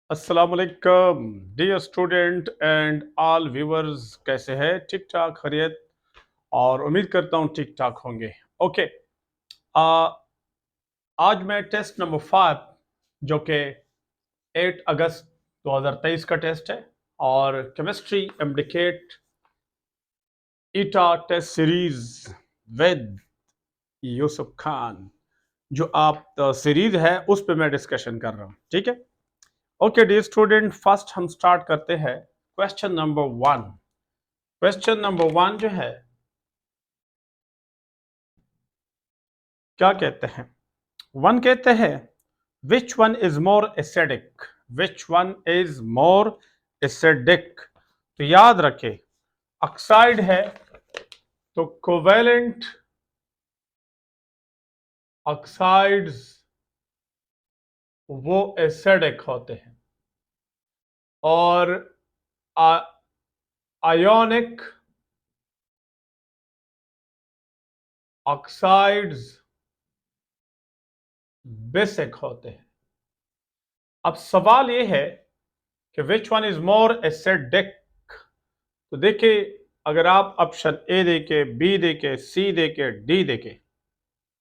अस्सलाम वालेकुम dear student and all viewers, कैसे हैं? ठीक ठाक खैरियत और उम्मीद करता हूँ ठीक ठाक होंगे। ओके। आ, आज मैं टेस्ट नंबर 5 जो कि 8 अगस्त 2023 का टेस्ट है और chemistry MDCAT ETEA test series with Yusuf Khan, जो आप सीरीज है उस पे मैं डिस्कशन कर रहा हूँ। ठीक है। ओके डियर स्टूडेंट, फर्स्ट हम स्टार्ट करते हैं क्वेश्चन नंबर 1। क्वेश्चन नंबर 1 जो है क्या कहते हैं? 1 कहते हैं which one is more acidic. Which one is more acidic. तो याद रखे, ऑक्साइड है तो कोवेलेंट ऑक्साइड्स वो एसिडिक होते हैं और आयोनिक ऑक्साइड्स बेसिक होते हैं। अब सवाल ये है कि विच वन इज मोर एसिडिक। तो देखिए, अगर आप ऑप्शन ए देके, बी देके, सी देके, डी देके,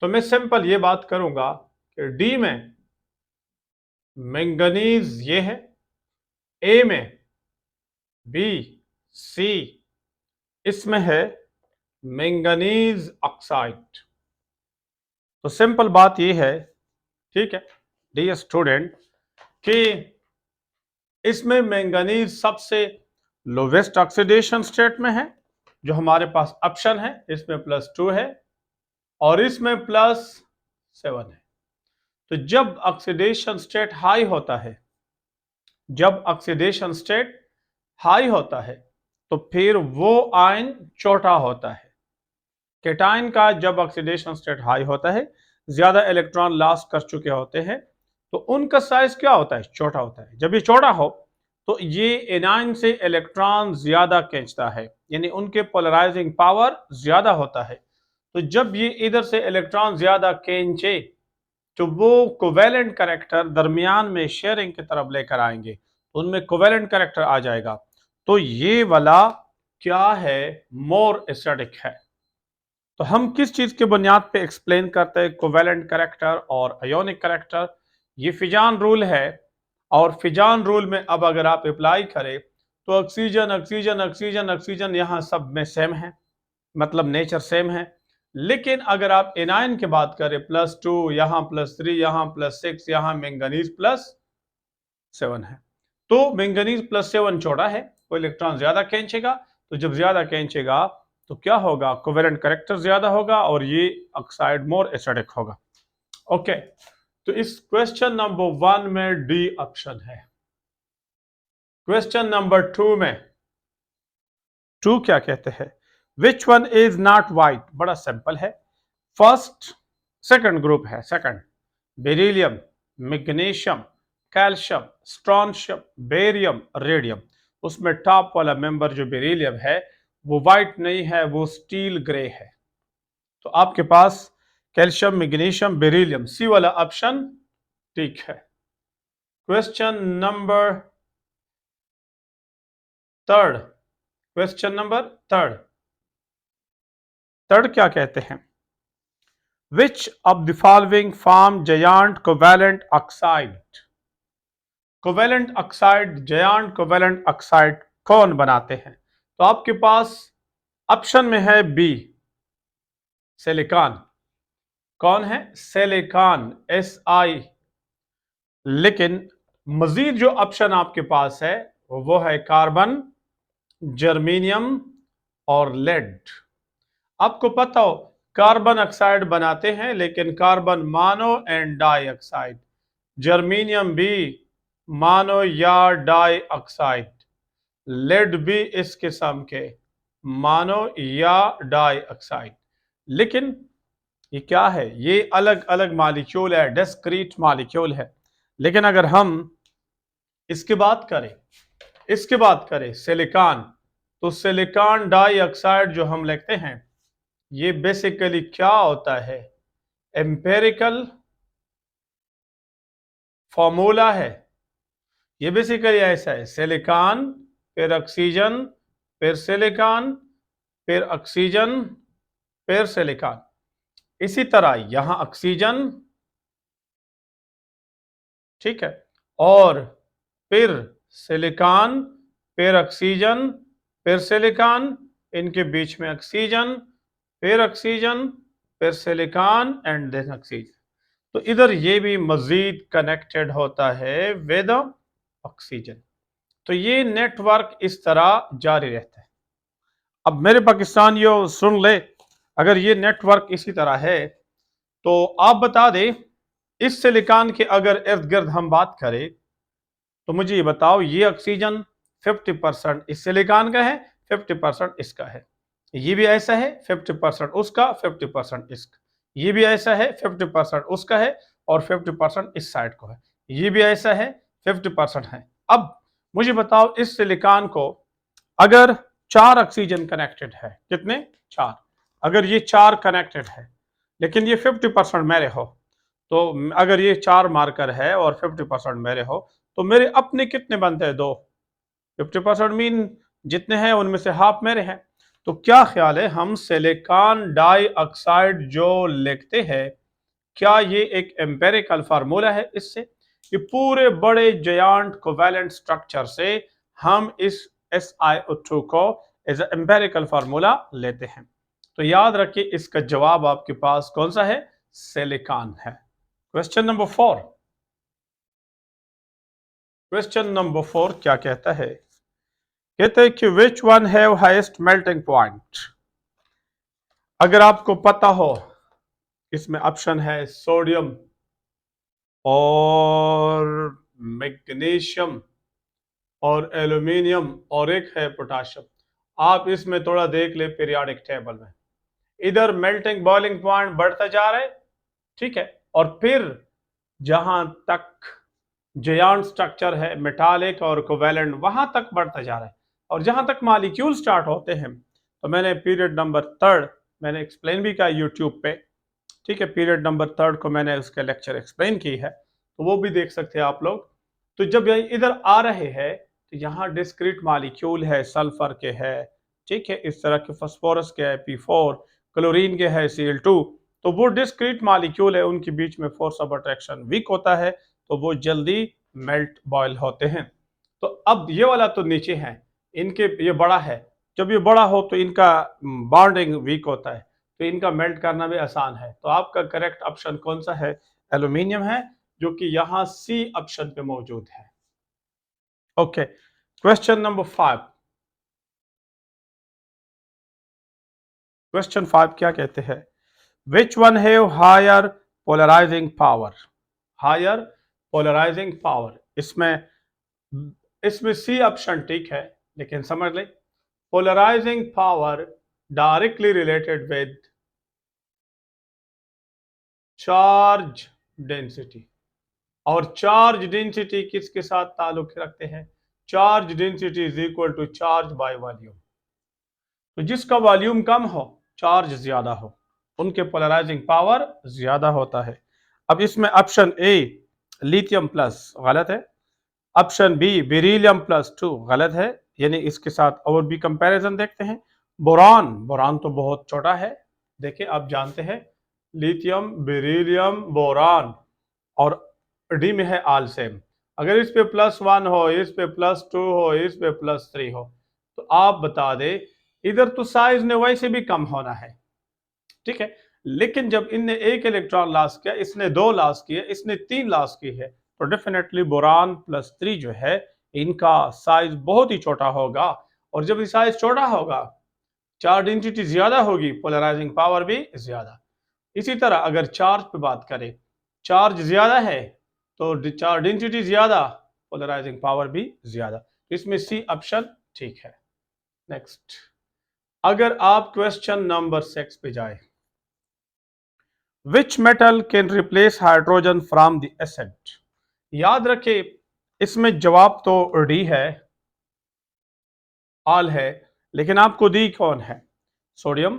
तो मैं सिंपल ये बात करूंगा कि डी में मैंगनीज ये है, ए में बी सी इसमें है मैंगनीज ऑक्साइड। तो सिंपल बात ये है, ठीक है डियर स्टूडेंट, कि इसमें मैंगनीज सबसे लोवेस्ट ऑक्सीडेशन स्टेट में है, जो हमारे पास ऑप्शन है। इसमें +2 है और इसमें +7 है। तो जब ऑक्सीडेशन स्टेट हाई होता है, जब ऑक्सीडेशन स्टेट हाई होता है तो फिर वो आयन छोटा होता है। केटाइन का जब ऑक्सीडेशन स्टेट हाई होता है, ज्यादा इलेक्ट्रॉन लॉस कर चुके होते हैं, तो उनका साइज क्या होता है? छोटा होता है। जब ये छोटा हो तो ये एनाइन से इलेक्ट्रॉन ज्यादा खींचता है, यानी उनके पोलराइजिंग पावर ज्यादा होता है। तो जब ये इधर से इलेक्ट्रॉन ज्यादा खींचे तो वो कोवेलेंट कैरेक्टर दरमियान में शेयरिंग की तरफ लेकर आएंगे, तो उनमें कोवेलेंट कैरेक्टर आ जाएगा। तो ये वाला क्या है? मोर एसिडिक है। तो हम किस चीज के बुनियाद पे एक्सप्लेन करते हैं कोवेलेंट कैरेक्टर और अयोनिक कैरेक्टर? ये फिजान रूल है। और फिजान रूल में अब अगर आप अप्लाई करें तो ऑक्सीजन ऑक्सीजन ऑक्सीजन ऑक्सीजन यहाँ सब में सेम है, मतलब नेचर सेम है। लेकिन अगर आप एनायन की बात करें, +2 यहाँ, +3 यहाँ, +6 यहाँ, मैंगनीज +7 है। तो मैंगनीज +7 छोटा है, वो इलेक्ट्रॉन ज्यादा खींचेगा। तो जब ज्यादा खींचेगा तो क्या होगा? कोवेलेंट कैरेक्टर ज्यादा होगा और ये ऑक्साइड मोर एसिडिक होगा। ओके। तो इस क्वेश्चन नंबर 1 में डी ऑप्शन है। क्वेश्चन नंबर 2 में 2 क्या कहते हैं? Which one is not white. बड़ा सिंपल है। फर्स्ट सेकंड ग्रुप है, second beryllium, magnesium, calcium, strontium, barium, radium. उसमें टॉप वाला मेंबर जो बेरिलियम है वो वाइट नहीं है, वो स्टील ग्रे है। तो आपके पास कैल्शियम, मैग्नीशियम, बेरिलियम, सी वाला ऑप्शन ठीक है। Question number third, question number third, third क्या कहते हैं? Which of the following form giant covalent oxide. Covalent oxide, giant covalent oxide कौन बनाते हैं? तो आपके पास ऑप्शन में है बी सिलिकॉन। कौन है? Silicon, SI। लेकिन मजीद जो ऑप्शन आपके पास है वो है कार्बन, जर्मेनियम और लेड। आपको पता हो कार्बन ऑक्साइड बनाते हैं, लेकिन कार्बन मानो एंड डाई ऑक्साइड, जर्मेनियम भी मानो या डाई ऑक्साइड, लेड भी इस किस्म के मानो या डाई ऑक्साइड। लेकिन ये क्या है? ये अलग अलग मॉलिक्यूल है, डिस्क्रीट मॉलिक्यूल है। लेकिन अगर हम इसकी बात करें, इसकी बात करें सिलिकॉन, तो सिलिकॉन डाइऑक्साइड जो हम लिखते हैं ये बेसिकली क्या होता है? एम्पेरिकल फॉर्मूला है ये बेसिकली ऐसा है, सिलिकॉन फिर ऑक्सीजन फिर सिलिकॉन फिर ऑक्सीजन फिर सिलिकॉन। इसी तरह यहां ऑक्सीजन, ठीक है, और फिर सिलिकॉन फिर ऑक्सीजन फिर सिलिकॉन, इनके बीच में ऑक्सीजन फिर ऑक्सीजन फिर सिलिकॉन एंड देन ऑक्सीजन। तो इधर ये भी मजीद कनेक्टेड होता है विद ऑक्सीजन। तो ये नेटवर्क इस तरह जारी रहता है। अब मेरे पाकिस्तानियों सुन ले, अगर ये नेटवर्क इसी तरह है तो आप बता दें, इस सिलिकॉन के अगर इर्द गिर्द हम बात करें तो मुझे ये बताओ, ये ऑक्सीजन 50% इस सिलिकॉन का है, 50% इसका है। ये भी ऐसा है 50% उसका, 50% इसका। ये भी ऐसा है 50% उसका है और 50% इस साइड को है। ये भी ऐसा है 50% है। अब मुझे बताओ, इस सिलिकॉन को अगर 4 ऑक्सीजन कनेक्टेड है, कितने? 4। अगर ये 4 कनेक्टेड है लेकिन ये 50% मेरे हो, तो अगर ये 4 मार्कर है और 50% मेरे हो, तो मेरे अपने कितने बनते हैं? 2। 50% मीन जितने हैं उनमें से हाफ मेरे हैं। तो क्या ख्याल है, हम सिलिकॉन डाइऑक्साइड जो लिखते हैं, क्या ये एक एम्पेरिकल फार्मूला है? इससे कि पूरे बड़े जायंट कोवैलेंट स्ट्रक्चर से हम इस SiO2 को एज एम्पेरिकल फार्मूला लेते हैं। तो याद रखिए, इसका जवाब आपके पास कौन सा है? सिलिकॉन है। Question number 4। क्वेश्चन नंबर 4 क्या कहता है? कहते हैं कि विच one have highest melting point. अगर आपको पता हो, इसमें ऑप्शन है सोडियम और मैग्नीशियम और एल्यूमिनियम और एक है पोटाशियम। आप इसमें थोड़ा देख ले पीरियोडिक टेबल में, इधर मेल्टिंग बॉइलिंग पॉइंट बढ़ता जा रहा है, ठीक है, और फिर जहां तक जायंट स्ट्रक्चर है मेटालिक और कोवेलेंट, वहां तक बढ़ता जा रहा है। और जहां तक मॉलिक्यूल स्टार्ट होते हैं, तो मैंने पीरियड नंबर 3 मैंने एक्सप्लेन भी किया यूट्यूब पे, ठीक है, पीरियड नंबर 3 को मैंने उसके लेक्चर एक्सप्लेन की है, तो वो भी देख सकते हैं आप लोग। तो जब इधर आ रहे हैं तो यहाँ डिस्क्रीट मॉलिक्यूल है, सल्फर के है, ठीक है, इस तरह के फास्फोरस के है P4, क्लोरीन के है Cl2। तो वो डिस्क्रीट मॉलिक्यूल है, उनके बीच में फोर्स ऑफ अट्रैक्शन वीक होता है, तो वो जल्दी मेल्ट बॉयल होते हैं। तो अब ये वाला तो नीचे है, इनके ये बड़ा है, जब ये बड़ा हो तो इनका बॉन्डिंग वीक होता है, तो इनका मेल्ट करना भी आसान है। तो आपका करेक्ट ऑप्शन कौन सा है? एल्यूमिनियम है, जो कि यहां सी ऑप्शन पे मौजूद है। Okay, question number 5। क्वेश्चन 5 क्या कहते हैं? Which one have higher polarising power. Higher polarising power, इसमें इसमें सी ऑप्शन ठीक है, लेकिन समझ ले, polarising power directly related with charge density. और चार्ज डेंसिटी किसके साथ ताल्लुक रखते हैं? Charge density is equal to charge by volume. तो जिसका वॉल्यूम कम हो, चार्ज ज्यादा हो, उनके पोलराइजिंग पावर ज्यादा होता है। अब इसमें ऑप्शन ए लिथियम प्लस गलत है, ऑप्शन बी बेरिलियम +2 गलत है, यानी इसके साथ और भी कंपैरिजन देखते हैं। बोरान, बोरान तो बहुत छोटा है, देखिए आप जानते हैं, लिथियम बेरिलियम बोरान, और डी में है ऑल सेम। अगर इस पे +1 हो, इस पे +2 हो, इस पे +3 हो, तो आप बता दे, इधर तो साइज ने वैसे भी कम होना है, ठीक है, लेकिन जब इनने एक इलेक्ट्रॉन लॉस किया, इसने 2 लॉस किए, इसने 3 लॉस की है, तो डेफिनेटली बोरान +3 जो है, इनका साइज बहुत ही छोटा होगा। और जब साइज छोटा होगा, चार्ज डेंसिटी ज्यादा होगी, पोलराइजिंग पावर भी ज्यादा। इसी तरह अगर चार्ज पे बात करें, चार्ज ज्यादा है तो चार्ज डेंसिटी ज्यादा, पोलराइजिंग पावर भी ज्यादा। इसमें सी ऑप्शन ठीक है। नेक्स्ट, अगर आप क्वेश्चन नंबर 6 पे जाए, which metal can replace hydrogen from the acid. याद रखे, इसमें जवाब तो डी है, ऑल है, लेकिन आपको दी कौन है? Sodium,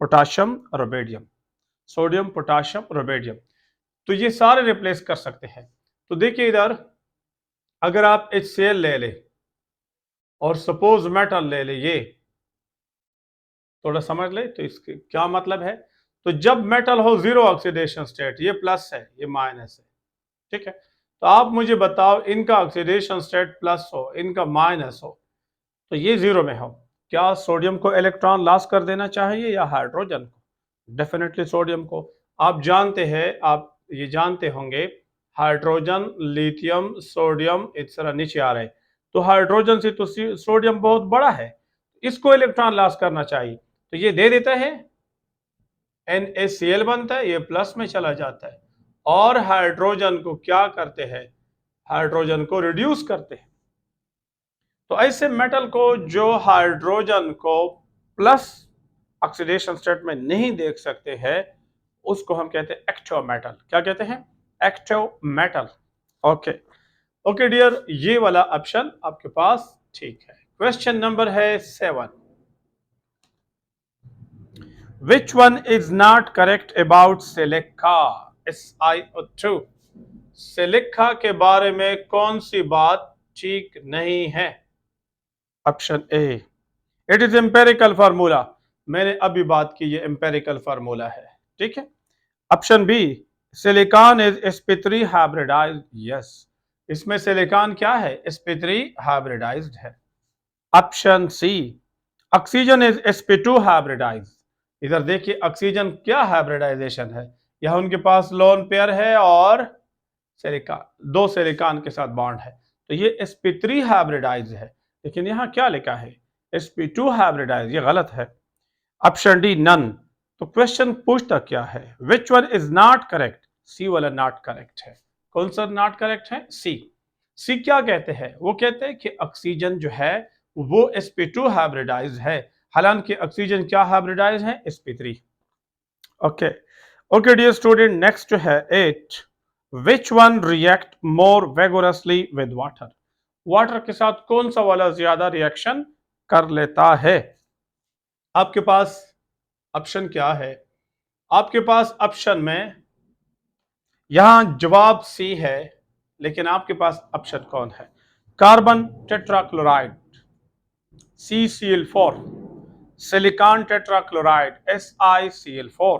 potassium, rubidium. Sodium, potassium, rubidium, तो ये सारे रिप्लेस कर सकते हैं। तो देखिए इधर अगर आप HCl ले ले और सपोज मेटल ले ले, ये थोड़ा समझ ले तो इसके क्या मतलब है। तो जब मेटल हो जीरो ऑक्सीडेशन स्टेट, ये प्लस है ये माइनस है, ठीक है। तो आप मुझे बताओ इनका ऑक्सीडेशन स्टेट प्लस हो, इनका माइनस हो, तो ये जीरो में हो, क्या सोडियम को इलेक्ट्रॉन लॉस कर देना चाहिए या हाइड्रोजन को? डेफिनेटली सोडियम को। आप जानते हैं, आप ये जानते होंगे, हाइड्रोजन, लिथियम, सोडियम इस तरह नीचे आ रहे हैं, तो हाइड्रोजन से तो सोडियम बहुत बड़ा है, इसको इलेक्ट्रॉन लॉस करना चाहिए, तो ये दे देता है, NaCl बनता है, ये प्लस में चला जाता है, और हाइड्रोजन को क्या करते हैं, हाइड्रोजन को रिड्यूस करते हैं। तो ऐसे मेटल को जो हाइड्रोजन को प्लस ऑक्सीडेशन स्टेट में नहीं देख सकते हैं, उसको हम कहते हैं एक्टिव मेटल। क्या कहते हैं? Active metal. Okay okay dear, ये वाला ऑप्शन आपके पास ठीक है। क्वेश्चन नंबर है 7। Which one is not correct about silica? SiO2। Silica के बारे में कौन सी बात ठीक नहीं है? Option A, it is empirical formula. मैंने अभी बात की, ये एम्पेरिकल फार्मूला है, ठीक है। Option B, silicon is sp3 hybridised. Yes, इसमें सिलिकॉन क्या है? sp3 हाइब्रिडाइज्ड है। Option C, oxygen is sp2 hybridised. इधर देखिए ऑक्सीजन क्या हाइब्रिडाइजेशन है, यह उनके पास लोन पेयर है और सिलिकॉन, दो सिलिकॉन के साथ बॉन्ड है, तो ये sp3 हाइब्रिडाइज है। लेकिन यहाँ क्या लिखा है? sp2 हाइब्रिडाइज, ये गलत है। Option D, none. तो क्वेश्चन पूछता क्या है? Which one is not correct? C वाला नॉट करेक्ट है। कौन सा नॉट करेक्ट है? सी। सी क्या कहते हैं? वो कहते हैं कि ऑक्सीजन जो है वो sp2 हाइब्रिडाइज है, हालांकि ऑक्सीजन क्या हाइब्रिडाइज है? sp3। Okay okay dear student, next जो है 8। Which one react more vigorously with water? Water के साथ कौन सा वाला ज्यादा रिएक्शन कर लेता है? आपके पास ऑप्शन क्या है? आपके पास ऑप्शन में यहां जवाब सी है, लेकिन आपके पास ऑप्शन कौन है? Carbon tetrachloride CCl4, silicon tetrachloride SiCl4,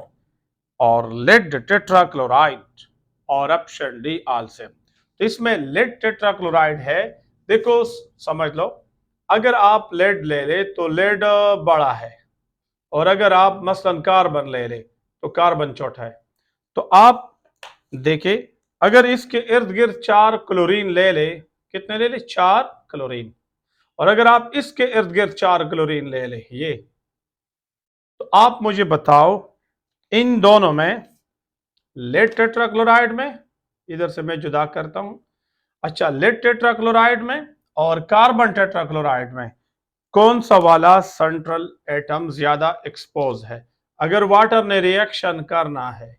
और लेड टेट्राक्लोराइड, और ऑप्शन डी आलसे। तो इसमें लेड टेट्राक्लोराइड है। देखो समझ लो, अगर आप लेड ले ले तो लेड बड़ा है, और अगर आप मसलन कार्बन ले ले तो कार्बन छोटा है। तो आप देखिए, अगर इसके इर्द गिर्द 4 क्लोरीन ले ले, कितने ले ले? 4 क्लोरीन। और अगर आप इसके इर्द गिर्द 4 क्लोरीन ले ले, ये, तो आप मुझे बताओ इन दोनों में, लेड टेट्राक्लोराइड में, इधर से मैं जुदा करता हूं, अच्छा, लेड टेट्राक्लोराइड में और कार्बन टेट्राक्लोराइड में कौन सा वाला सेंट्रल एटम ज्यादा एक्सपोज है? अगर वाटर ने रिएक्शन करना है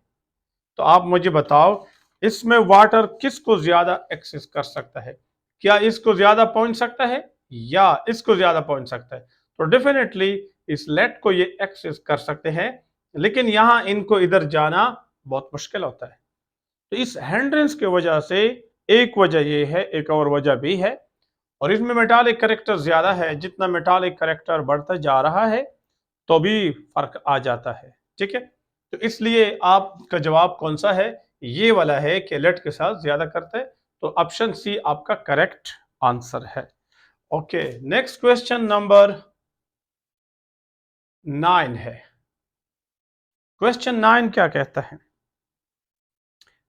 तो आप मुझे बताओ, इसमें वाटर किसको ज्यादा एक्सेस कर सकता है? क्या इसको ज्यादा पहुंच सकता है या इसको ज्यादा पहुंच सकता है? तो डेफिनेटली इस लेड को ये एक्सेस कर सकते हैं, लेकिन यहां इनको इधर जाना बहुत मुश्किल होता है। तो इस हैंड्रेंस की वजह से एक वजह ये है, एक और वजह भी है, और इसमें मेटालिक करेक्टर ज्यादा है। जितना मेटालिक करेक्टर बढ़ता जा रहा है तो भी फर्क आ जाता है, ठीक है। तो इसलिए आपका जवाब कौन सा है? ये वाला है कि लेड के साथ ज्यादा करते हैं, तो ऑप्शन सी आपका करेक्ट आंसर है। ओके, नेक्स्ट क्वेश्चन नंबर 9 है। क्वेश्चन 9 क्या कहता है?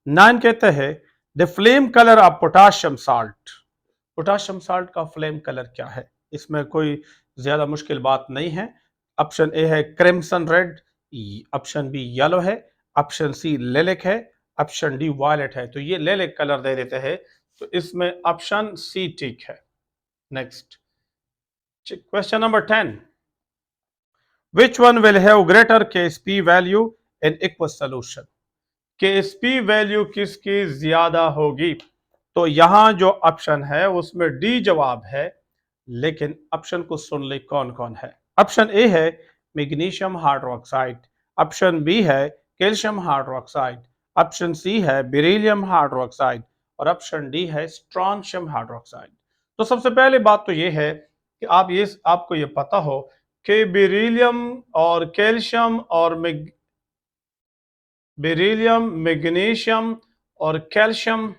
9 कहता है the flame colour of potassium salt. Potassium salt का फ्लेम कलर क्या है? इसमें कोई ज्यादा मुश्किल बात नहीं है। ऑप्शन ए है crimson red, option B yellow है, ऑप्शन सी लिलिक है, ऑप्शन डी वायलेट है। तो ये लिलिक कलर दे देते हैं, तो इसमें ऑप्शन सी ठीक है। Next question number 10। Which one will have greater Ksp value in aqueous solution? Ksp value किसकी ज्यादा होगी? तो यहां जो ऑप्शन है उसमें डी जवाब है, लेकिन ऑप्शन को सुन ले कौन कौन है। ऑप्शन ए है मैग्नीशियम हाइड्रोक्साइड, ऑप्शन बी है कैल्शियम हाइड्रोक्साइड, ऑप्शन सी है बेरिलियम हाइड्रोक्साइड, और ऑप्शन डी है स्ट्रॉन्शियम हाइड्रोक्साइड। तो सबसे पहले बात तो ये है कि आपको ये पता हो कि बेरिलियम, मैग्नीशियम और कैल्शियम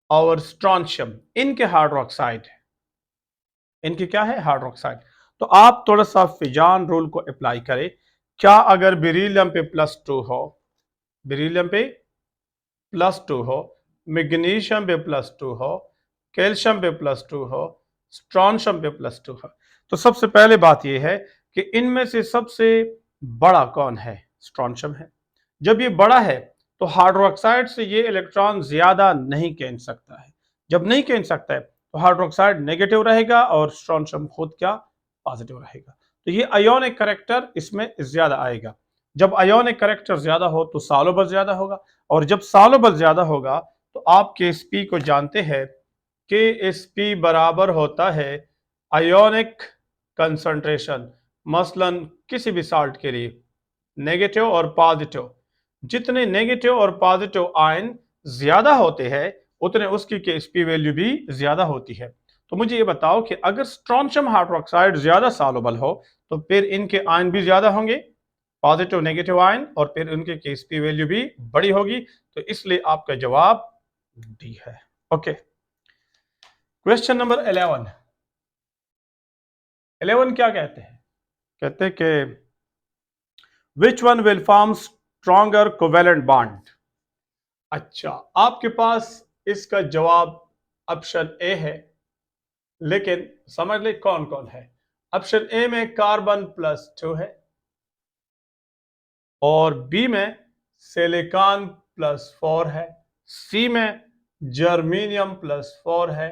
और स्ट्रॉन्शियम इनके हाइड्रोक्साइड है। इनकी क्या है? हाइड्रोक्साइड। तो आप थोड़ा सा फिजान रूल को अप्लाई करें। क्या अगर बेरिलियम पे +2 हो, बेरिलियम पे +2 हो, मैग्नीशियम पे +2 हो, कैल्शियम पे +2 हो, स्ट्रॉन्शियम पे +2 हो, तो सबसे पहले बात यह है कि इनमें से सबसे बड़ा कौन है? स्ट्रॉन्शियम है। जब ये बड़ा है तो हाइड्रोक्साइड से ये इलेक्ट्रॉन ज्यादा नहीं खींच सकता है। जब नहीं खींच सकता है तो हाइड्रोक्साइड नेगेटिव रहेगा और स्ट्रॉन्शियम खुद क्या? पॉजिटिव रहेगा। तो ये आयोनिक करैक्टर इसमें ज्यादा आएगा। जब आयोनिक करैक्टर ज्यादा हो तो सॉल्युबल ज्यादा होगा, और जब सॉल्युबल ज्यादा होगा तो आप Ksp को जानते हैं। Ksp बराबर होता है आयोनिक कंसंट्रेशन, मसलन किसी भी साल्ट के लिए नेगेटिव और पॉजिटिव, जितने नेगेटिव और पॉजिटिव आयन ज्यादा होते हैं उतने उसकी Ksp वैल्यू भी ज्यादा होती है। तो मुझे ये बताओ कि अगर स्ट्रॉन्शियम हाइड्रोक्साइड ज्यादा सॉल्युबल हो तो फिर इनके आयन भी ज्यादा होंगे, पॉजिटिव नेगेटिव आयन, और फिर उनके Ksp वैल्यू भी बड़ी होगी। तो इसलिए आपका जवाब डी है। Okay, question number 11। 11 क्या कहते हैं? कहते हैं कि which one will form stronger covalent bond. अच्छा, आपके पास इसका जवाब ऑप्शन ए है, लेकिन समझ ले कौन कौन है। ऑप्शन ए में कार्बन +2 है, और बी में सिलिकॉन +4 है, सी में जर्मेनियम +4 है,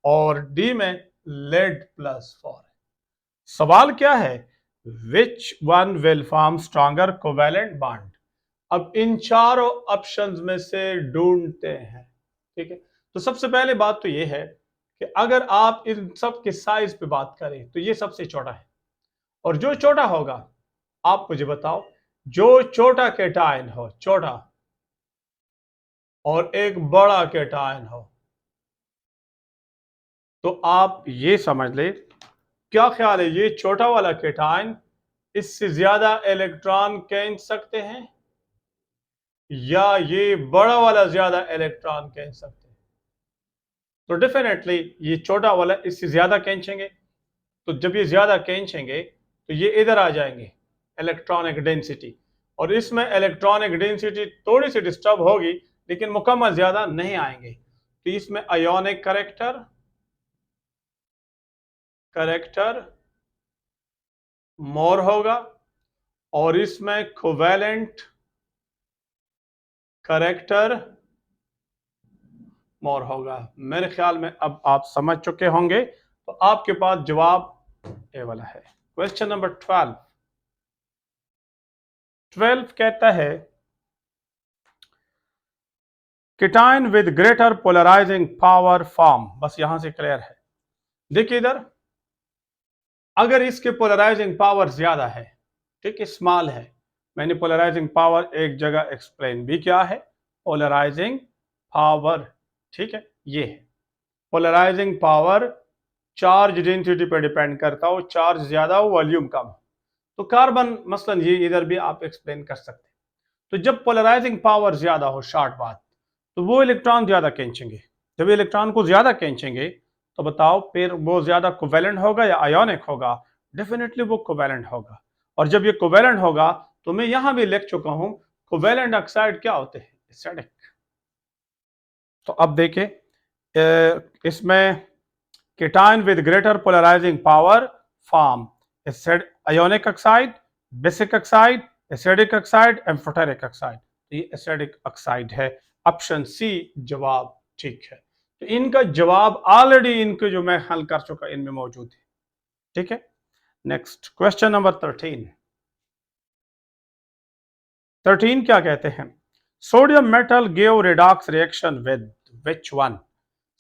और डी में लेड +4 है। सवाल क्या है? Which one will form stronger covalent bond. अब इन चारों ऑप्शंस में से ढूंढते हैं। ठीक है, तो सबसे पहले बात तो यह है कि अगर आप इन सब के साइज पे बात करें तो ये सबसे छोटा है, और जो छोटा होगा, आप मुझे बताओ, जो छोटा कैटायन हो, छोटा, और एक बड़ा कैटायन हो, तो आप ये समझ ले, क्या ख्याल है, ये छोटा वाला कैटायन इससे ज्यादा इलेक्ट्रॉन खींच सकते हैं या ये बड़ा वाला ज्यादा इलेक्ट्रॉन खींच सकते हैं? तो डेफिनेटली ये छोटा वाला इससे ज्यादा खींचेंगे। तो जब ये ज्यादा खींचेंगे तो ये इधर आ जाएंगे, इलेक्ट्रॉनिक डेंसिटी, और इसमें इलेक्ट्रॉनिक डेंसिटी थोड़ी सी डिस्टर्ब होगी, लेकिन मुकम्मल ज्यादा नहीं आएंगे। तो इसमें आयोनिक करेक्टर मोर होगा, और इसमें कोवेलेंट करेक्टर मोर होगा। मेरे ख्याल में अब आप समझ चुके होंगे। तो आपके पास जवाब ए वाला है। Question number 12। 12 कहता है cation with greater polarising power form. बस यहां से क्लियर है। देखिए इधर, अगर इसके पोलराइजिंग पावर ज्यादा है, ठीक है, स्मॉल है, मैंने पोलराइजिंग पावर एक जगह एक्सप्लेन भी किया है। पोलराइजिंग पावर, ठीक है, ये है पोलराइजिंग पावर। चार्ज डेंसिटी पर डिपेंड करता हो, चार्ज ज्यादा हो, वॉल्यूम कम हो। तो कार्बन मसलन ये इधर भी आप एक्सप्लेन कर सकते हैं। तो जब पोलराइजिंग पावर ज्यादा हो, शॉर्ट बात, तो वो इलेक्ट्रॉन ज्यादा खींचेंगे। जब इलेक्ट्रॉन को ज्यादा खींचेंगे तो बताओ फिर वो ज्यादा कोवेलेंट होगा या आयोनिक होगा? डेफिनेटली वो कोवेलेंट होगा। और जब ये कोवेलेंट होगा तो मैं यहां भी लिख चुका हूं, कोवेलेंट ऑक्साइड क्या होते हैं? एसिडिक। तो अब देखें, इसमें cation with greater polarising power form ionic oxide, basic oxide, acidic oxide, amphoteric oxide. तो ये एसिडिक ऑक्साइड है। ऑप्शन सी जवाब ठीक है। तो इनका जवाब ऑलरेडी इनके जो मैं हल कर चुका इनमें मौजूद है। ठीक है, नेक्स्ट क्वेश्चन नंबर 13। 13 क्या कहते हैं? Sodium metal give redox reaction with which one.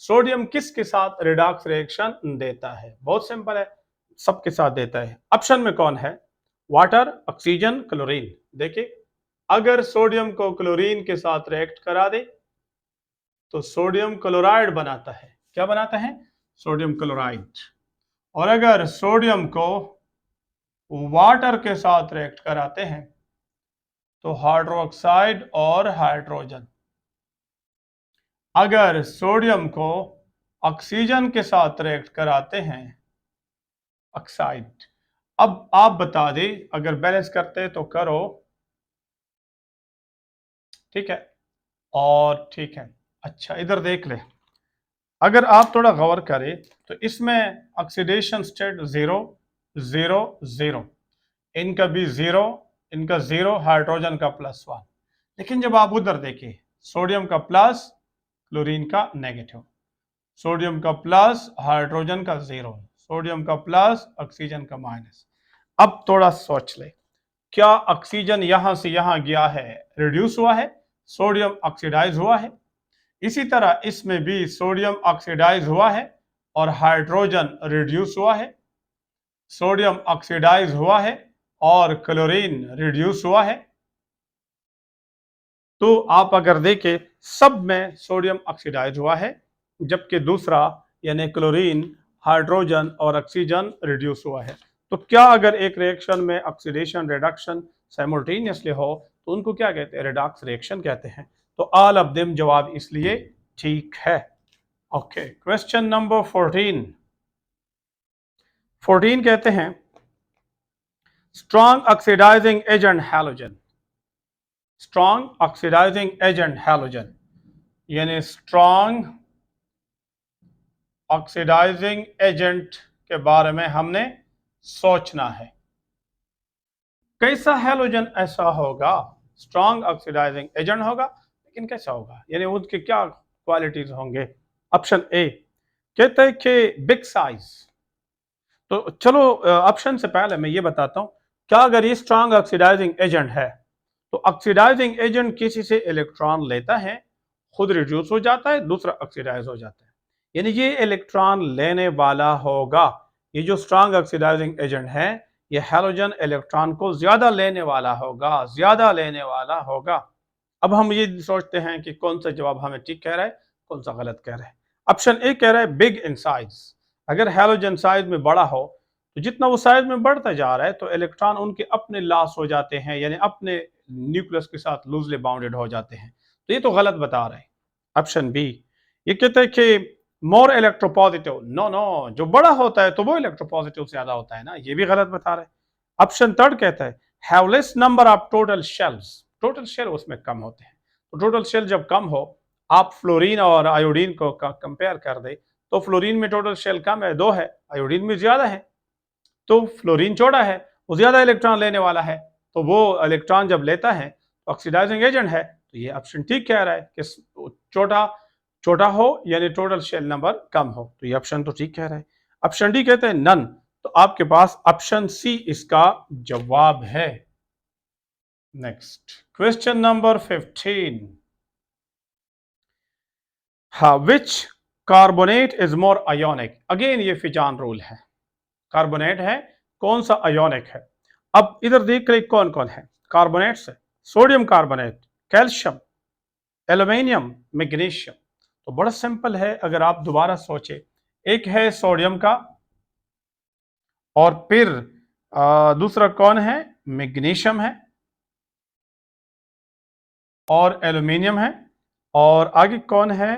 Sodium किसके साथ रिडॉक्स रिएक्शन देता है? बहुत सिंपल है, सबके साथ देता है। ऑप्शन में कौन है? Water, oxygen, chlorine. देखिए, अगर सोडियम को क्लोरीन के साथ रिएक्ट करा दे तो सोडियम क्लोराइड बनाता है। क्या बनाता है? Sodium chloride. और अगर सोडियम को वाटर के साथ रिएक्ट कराते हैं तो हाइड्रोक्साइड और हाइड्रोजन। अगर सोडियम को ऑक्सीजन के साथ रिएक्ट कराते हैं ऑक्साइड। अब आप बता दें, अगर बैलेंस करते तो करो, ठीक है, और ठीक है। अच्छा, इधर देख ले, अगर आप थोड़ा गौर करें तो इसमें ऑक्सीडेशन स्टेट 0 0 0, इनका भी 0, इनका 0, हाइड्रोजन का +1। लेकिन जब आप उधर देखिए, सोडियम का प्लस, क्लोरीन का नेगेटिव, सोडियम का प्लस, हाइड्रोजन का 0, सोडियम का प्लस, ऑक्सीजन का माइनस। अब थोड़ा सोच ले, क्या ऑक्सीजन यहां से यहां गया है, रिड्यूस हुआ है, सोडियम ऑक्सीडाइज हुआ है? इसी तरह इसमें भी सोडियम ऑक्सीडाइज हुआ है और हाइड्रोजन रिड्यूस हुआ है, सोडियम ऑक्सीडाइज हुआ है और क्लोरीन रिड्यूस हुआ है। तो आप अगर देखें, सब में सोडियम ऑक्सीडाइज हुआ है, जबकि दूसरा यानी क्लोरीन, हाइड्रोजन और ऑक्सीजन रिड्यूस हुआ है। तो क्या अगर एक रिएक्शन में ऑक्सीडेशन रिडक्शन साइमल्टेनियसली हो तो उनको क्या कहते हैं? रिडॉक्स रिएक्शन कहते हैं। तो ऑल ऑफ देम जवाब इसलिए ठीक है। ओके, क्वेश्चन नंबर 14 कहते हैं strong oxidising agent halogen. Strong oxidising agent halogen यानी स्ट्रॉन्ग ऑक्सीडाइजिंग एजेंट के बारे में हमने सोचना है। कैसा हैलोजन ऐसा होगा? स्ट्रॉन्ग ऑक्सीडाइजिंग एजेंट होगा, लेकिन कैसा होगा, यानी उसके क्या क्वालिटीज होंगे? ऑप्शन ए कहते हैं कि बिग साइज। तो चलो ऑप्शन से पहले मैं ये बताता हूं, क्या अगर ये स्ट्रॉन्ग ऑक्सीडाइजिंग एजेंट है तो ऑक्सीडाइजिंग एजेंट किसी से इलेक्ट्रॉन लेता है, खुद रिड्यूस हो जाता है, दूसरा ऑक्सीडाइज हो जाता है, यानी ये इलेक्ट्रॉन लेने वाला होगा। ये जो स्ट्रॉन्ग ऑक्सीडाइजिंग एजेंट है, ये हैलोजन इलेक्ट्रॉन को ज्यादा लेने वाला होगा, ज्यादा लेने वाला होगा। अब हम ये सोचते हैं कि कौन सा जवाब हमें ठीक कह रहा है, कौन सा गलत कह रहा है। ऑप्शन ए कह रहा है बिग इन साइज। अगर हैलोजन साइज में बड़ा हो तो जितना वो साइज में बढ़ता जा रहा है तो इलेक्ट्रॉन उनके अपने लॉस हो जाते हैं, यानी अपने न्यूक्लियस के साथ लूजली बाउंडेड हो जाते हैं। तो ये तो गलत बता रहे हैं। ऑप्शन बी ये कहते हैं कि मोर इलेक्ट्रोपॉजिटिव। नो नो, जो बड़ा होता है तो वो इलेक्ट्रोपॉजिटिव ज्यादा होता है ना, ये भी गलत बता रहे हैं। ऑप्शन थर्ड कहता है have less number of total shells. Total shell उसमें कम होते हैं, तो टोटल शेल जब कम हो, आप फ्लोरीन और आयोडीन को कंपेयर कर दे तो फ्लोरीन में टोटल शेल कम है, 2 है, आयोडीन में ज्यादा है, तो फ्लोरीन छोटा है, वो ज्यादा इलेक्ट्रॉन लेने वाला है, तो वो इलेक्ट्रॉन जब लेता है तो ऑक्सीडाइजिंग एजेंट है। तो ये ऑप्शन ठीक कह रहा है कि छोटा छोटा हो यानी टोटल शेल नंबर कम हो, तो ये ऑप्शन तो ठीक कह रहा है। ऑप्शन डी कहते हैं नन, तो आपके पास ऑप्शन सी इसका जवाब है। Next question number 15। हाँ, which carbonate is more ionic. Again ये फिजान रूल है, कार्बोनेट है, कौन सा आयोनिक है। अब इधर देख रहे कौन कौन है कार्बोनेट्स है, sodium carbonate, calcium, aluminium, magnesium. तो बड़ा सिंपल है, अगर आप दोबारा सोचे, एक है सोडियम का और फिर दूसरा कौन है, मैग्नीशियम है और एल्यूमिनियम है, और आगे कौन है,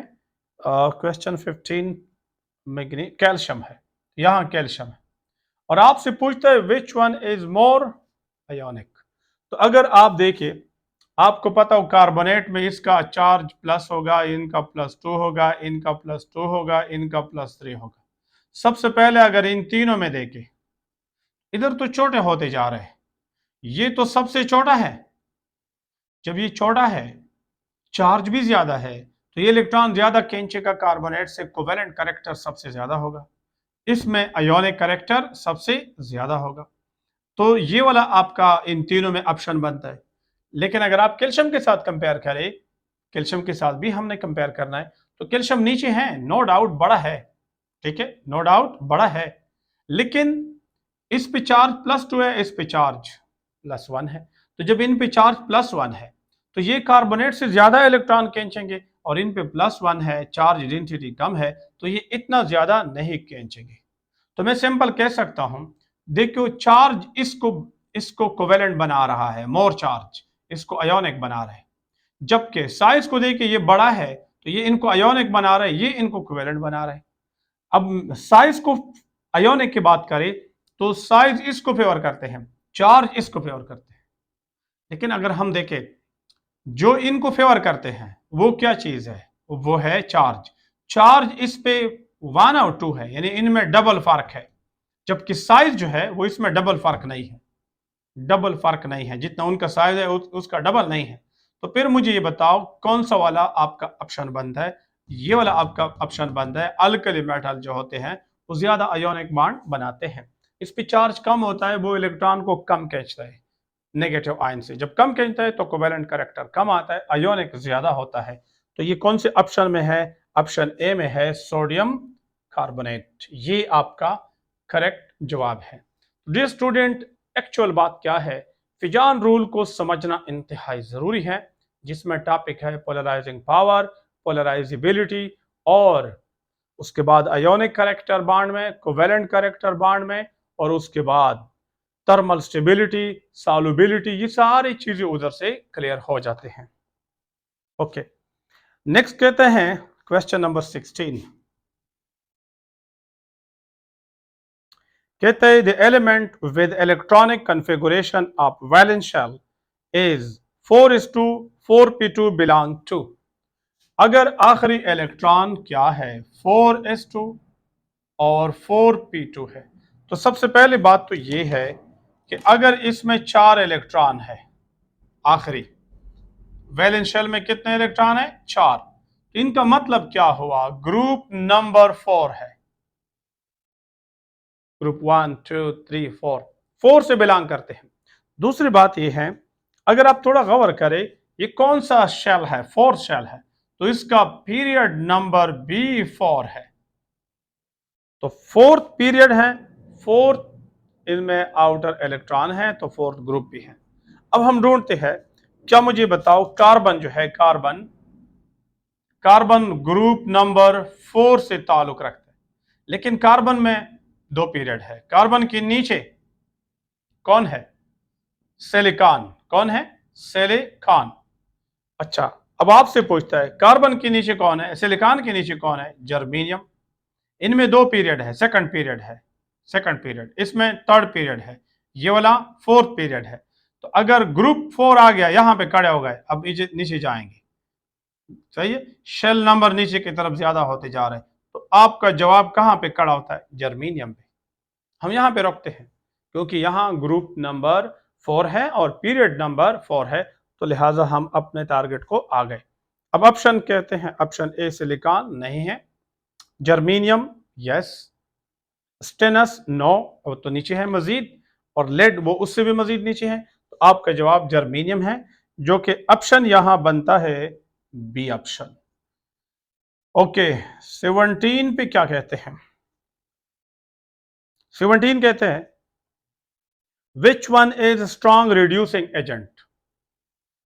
क्वेश्चन 15 कैल्शियम है, यहां कैल्शियम है। और आपसे पूछता है which one is more ionic. तो अगर आप देखिए, आपको पता हो कार्बोनेट में इसका चार्ज प्लस होगा, इनका +2 होगा, इनका +2 होगा, इनका +3 होगा। सबसे पहले अगर इन तीनों में देखें, इधर तो छोटे होते जा रहे हैं, ये तो सबसे छोटा है। जब ये छोटा है, चार्ज भी ज्यादा है, तो ये इलेक्ट्रॉन ज्यादा खींचेगा, कार्बोनेट से कोवेलेंट कैरेक्टर सबसे ज्यादा होगा, इसमें आयोनिक कैरेक्टर सबसे ज्यादा होगा। तो ये वाला आपका इन तीनों में ऑप्शन बनता है। लेकिन अगर आप कैल्शियम के साथ कंपेयर करें, कैल्शियम के साथ भी हमने कंपेयर करना है, तो कैल्शियम नीचे है, नो डाउट बड़ा है, ठीक है, नो डाउट बड़ा है, लेकिन इस पे चार्ज +2 है, इस पे चार्ज +1 है। तो जब इन पे चार्ज +1 है तो ये कार्बोनेट से ज्यादा इलेक्ट्रॉन खींचेंगे और इन पे +1 है, चार्ज डेंसिटी कम है, तो ये इतना ज्यादा नहीं खींचेंगे। तो मैं सिंपल कह सकता हूं, देखो चार्ज इसको इसको कोवेलेंट बना रहा है, मोर चार्ज इसको अयोनिक बना रहा है, जबकि साइज को देखिए ये बड़ा है तो ये इनको अयोनिक बना रहा है, ये इनको कोवेलेंट बना रहा है। अब साइज को अयोनिक की बात करें तो साइज इसको फेवर करते हैं, चार्ज इसको फेवर करते हैं। लेकिन अगर हम देखें जो इनको फेवर करते हैं वो क्या चीज है, वो है चार्ज। चार्ज इस पे 1 और 2 है, यानी इनमें डबल फर्क है, जबकि साइज जो है वो इसमें डबल फर्क नहीं है, डबल फर्क नहीं है, जितना उनका साइज है उसका डबल नहीं है। तो फिर मुझे ये बताओ कौन सा वाला आपका ऑप्शन बंद है। ये वाला आपका ऑप्शन बंद है। अल्कली मेटल जो होते हैं वो ज्यादा आयोनिक बॉन्ड बनाते हैं, इस पे चार्ज कम होता है, वो इलेक्ट्रॉन को कम खींचता है नेगेटिव आयन से। जब कम खींचता है तो कोवेलेंट कैरेक्टर कम आता है, आयोनिक ज्यादा होता है। तो ये कौन से ऑप्शन में है, ऑप्शन ए में है सोडियम कार्बोनेट, ये आपका करेक्ट जवाब है। डियर स्टूडेंट, एक्चुअल बात क्या है, फिजान रूल को समझना इंतहाई जरूरी है, जिसमें टॉपिक है पोलराइजिंग पावर, पोलराइजेबिलिटी, और उसके बाद आयोनिक कैरेक्टर बॉन्ड में, कोवेलेंट कैरेक्टर बॉन्ड में, और उसके बाद थर्मल स्टेबिलिटी, सॉल्युबिलिटी, ये सारी चीजें उधर से क्लियर हो जाते हैं। ओके, नेक्स्ट कहते हैं क्वेश्चन नंबर 16, कहते हैं the element with electronic configuration of valence shell is 4:4p2 belong to. अगर आखिरी इलेक्ट्रॉन क्या है 4s2 और 4p2 है, तो सबसे पहली बात तो ये है कि अगर इसमें 4 इलेक्ट्रॉन है, आखिरी वैलेंस शेल में कितने इलेक्ट्रॉन है 4, इनका मतलब क्या हुआ, ग्रुप नंबर 4 है, ग्रुप 1 2 3 4 से बिलोंग करते हैं। दूसरी बात यह है, अगर आप थोड़ा गौर करें ये कौन सा शेल है, 4th शेल है, तो इसका पीरियड नंबर B4 है, तो 4th पीरियड है, 4th इनमें आउटर इलेक्ट्रॉन है, तो 4th ग्रुप भी है। अब हम ढूंढते हैं, क्या मुझे बताओ कार्बन जो है, कार्बन ग्रुप नंबर 4 से ताल्लुक रखते हैं, लेकिन कार्बन में 2 पीरियड है। कार्बन के नीचे कौन है, सिलिकॉन, कौन है, सिलिकॉन। अच्छा, अब आपसे पूछता है कार्बन के नीचे कौन है, सिलिकॉन के नीचे कौन है, जर्मेनियम। इनमें 2 पीरियड है, सेकंड पीरियड, इसमें 3rd पीरियड है, ये वाला 4th पीरियड है। तो अगर ग्रुप 4 आ गया, यहां पे खड़े हो गए, अब नीचे जाएंगे, सही है, शेल नंबर नीचे की तरफ ज्यादा होते जा रहे हैं, तो आपका जवाब कहां पे खड़ा होता है, जर्मेनियम पे। हम यहां पे रखते हैं क्योंकि यहां ग्रुप नंबर 4 है और पीरियड नंबर 4 है, तो लिहाजा हम अपने टारगेट को आ गए। अब ऑप्शन कहते हैं, ऑप्शन ए सिलिकॉन नहीं है, जर्मेनियम यस, स्टेनस नो, वो तो नीचे है मजीद, और लेड वो उससे भी मजीद नीचे है, तो आपका जवाब जर्मेनियम है, जो कि ऑप्शन यहां बनता है बी ऑप्शन। ओके, 17 पे क्या कहते हैं, 17 कहते हैं which one is strong reducing agent.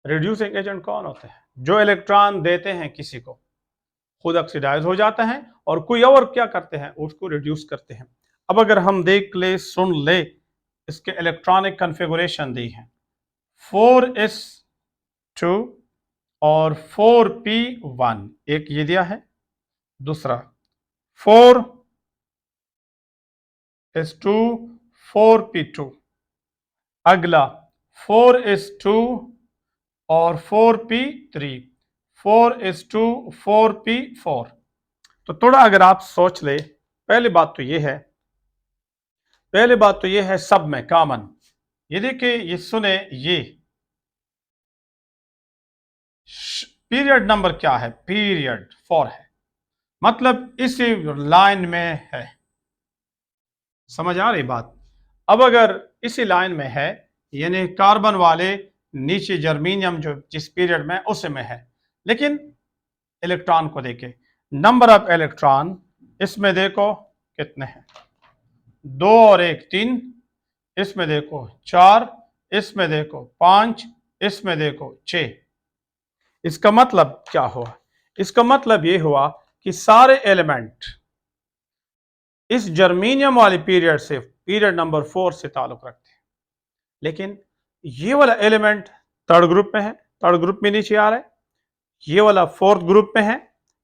Reducing agent कौन होते हैं, जो इलेक्ट्रॉन देते हैं किसी को खुद ऑक्सीडाइज हो जाता है और कोई और क्या करते हैं, उसको रिड्यूस करते हैं। अब अगर हम देख ले, सुन ले, इसके इलेक्ट्रॉनिक कॉन्फ़िगरेशन दी है 4s2 और 4p1, एक ये दिया है, दूसरा 4s2 4p2, अगला 4s2 और 4p3, 4s2 4p4। तो थोड़ा अगर आप सोच ले, पहली बात तो ये है सब में कॉमन, ये देखिए, ये सुने, ये पीरियड नंबर क्या है, पीरियड 4 है, मतलब इसी लाइन में है, समझ आ रही बात। अब अगर इसी लाइन में है, यानी कार्बन वाले नीचे जर्मेनियम जो जिस पीरियड में उस में है, लेकिन इलेक्ट्रॉन को देखे, नंबर ऑफ इलेक्ट्रॉन इसमें देखो कितने हैं, 2 और 1 3, इसमें देखो 4, इसमें देखो 5, इसमें देखो 6। इसका मतलब क्या हुआ, इसका मतलब ये हुआ कि सारे एलिमेंट इस जर्मीनियम वाले पीरियड से पीरियड नंबर 4 से ताल्लुक रखते हैं, लेकिन ये वाला एलिमेंट थर्ड ग्रुप में है, थर्ड ग्रुप में नीचे आ रहा है, ये वाला फोर्थ ग्रुप में है,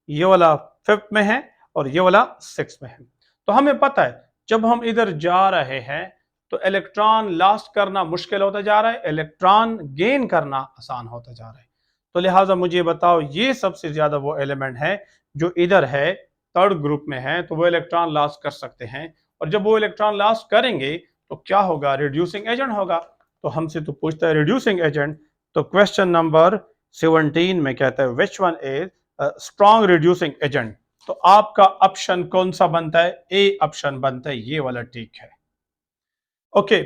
ये वाला फिफ्थ में है और ये वाला सिक्स में है। तो हमें पता है जब हम इधर जा रहे हैं तो इलेक्ट्रॉन लॉस्ट करना मुश्किल होता जा रहा है, इलेक्ट्रॉन गेन करना आसान होता जा रहा है। तो लिहाजा मुझे बताओ ये सबसे ज्यादा वो एलिमेंट है जो इधर है, थर्ड ग्रुप में है, तो वो इलेक्ट्रॉन लॉस कर सकते हैं। और जब वो इलेक्ट्रॉन लॉस करेंगे तो क्या होगा, रिड्यूसिंग एजेंट होगा। तो हमसे तो पूछता है रिड्यूसिंग एजेंट, तो क्वेश्चन नंबर 17 में कहता है which one is strong reducing agent. तो आपका ऑप्शन कौन सा बनता है, ए ऑप्शन बनता है, ये वाला ठीक है। ओके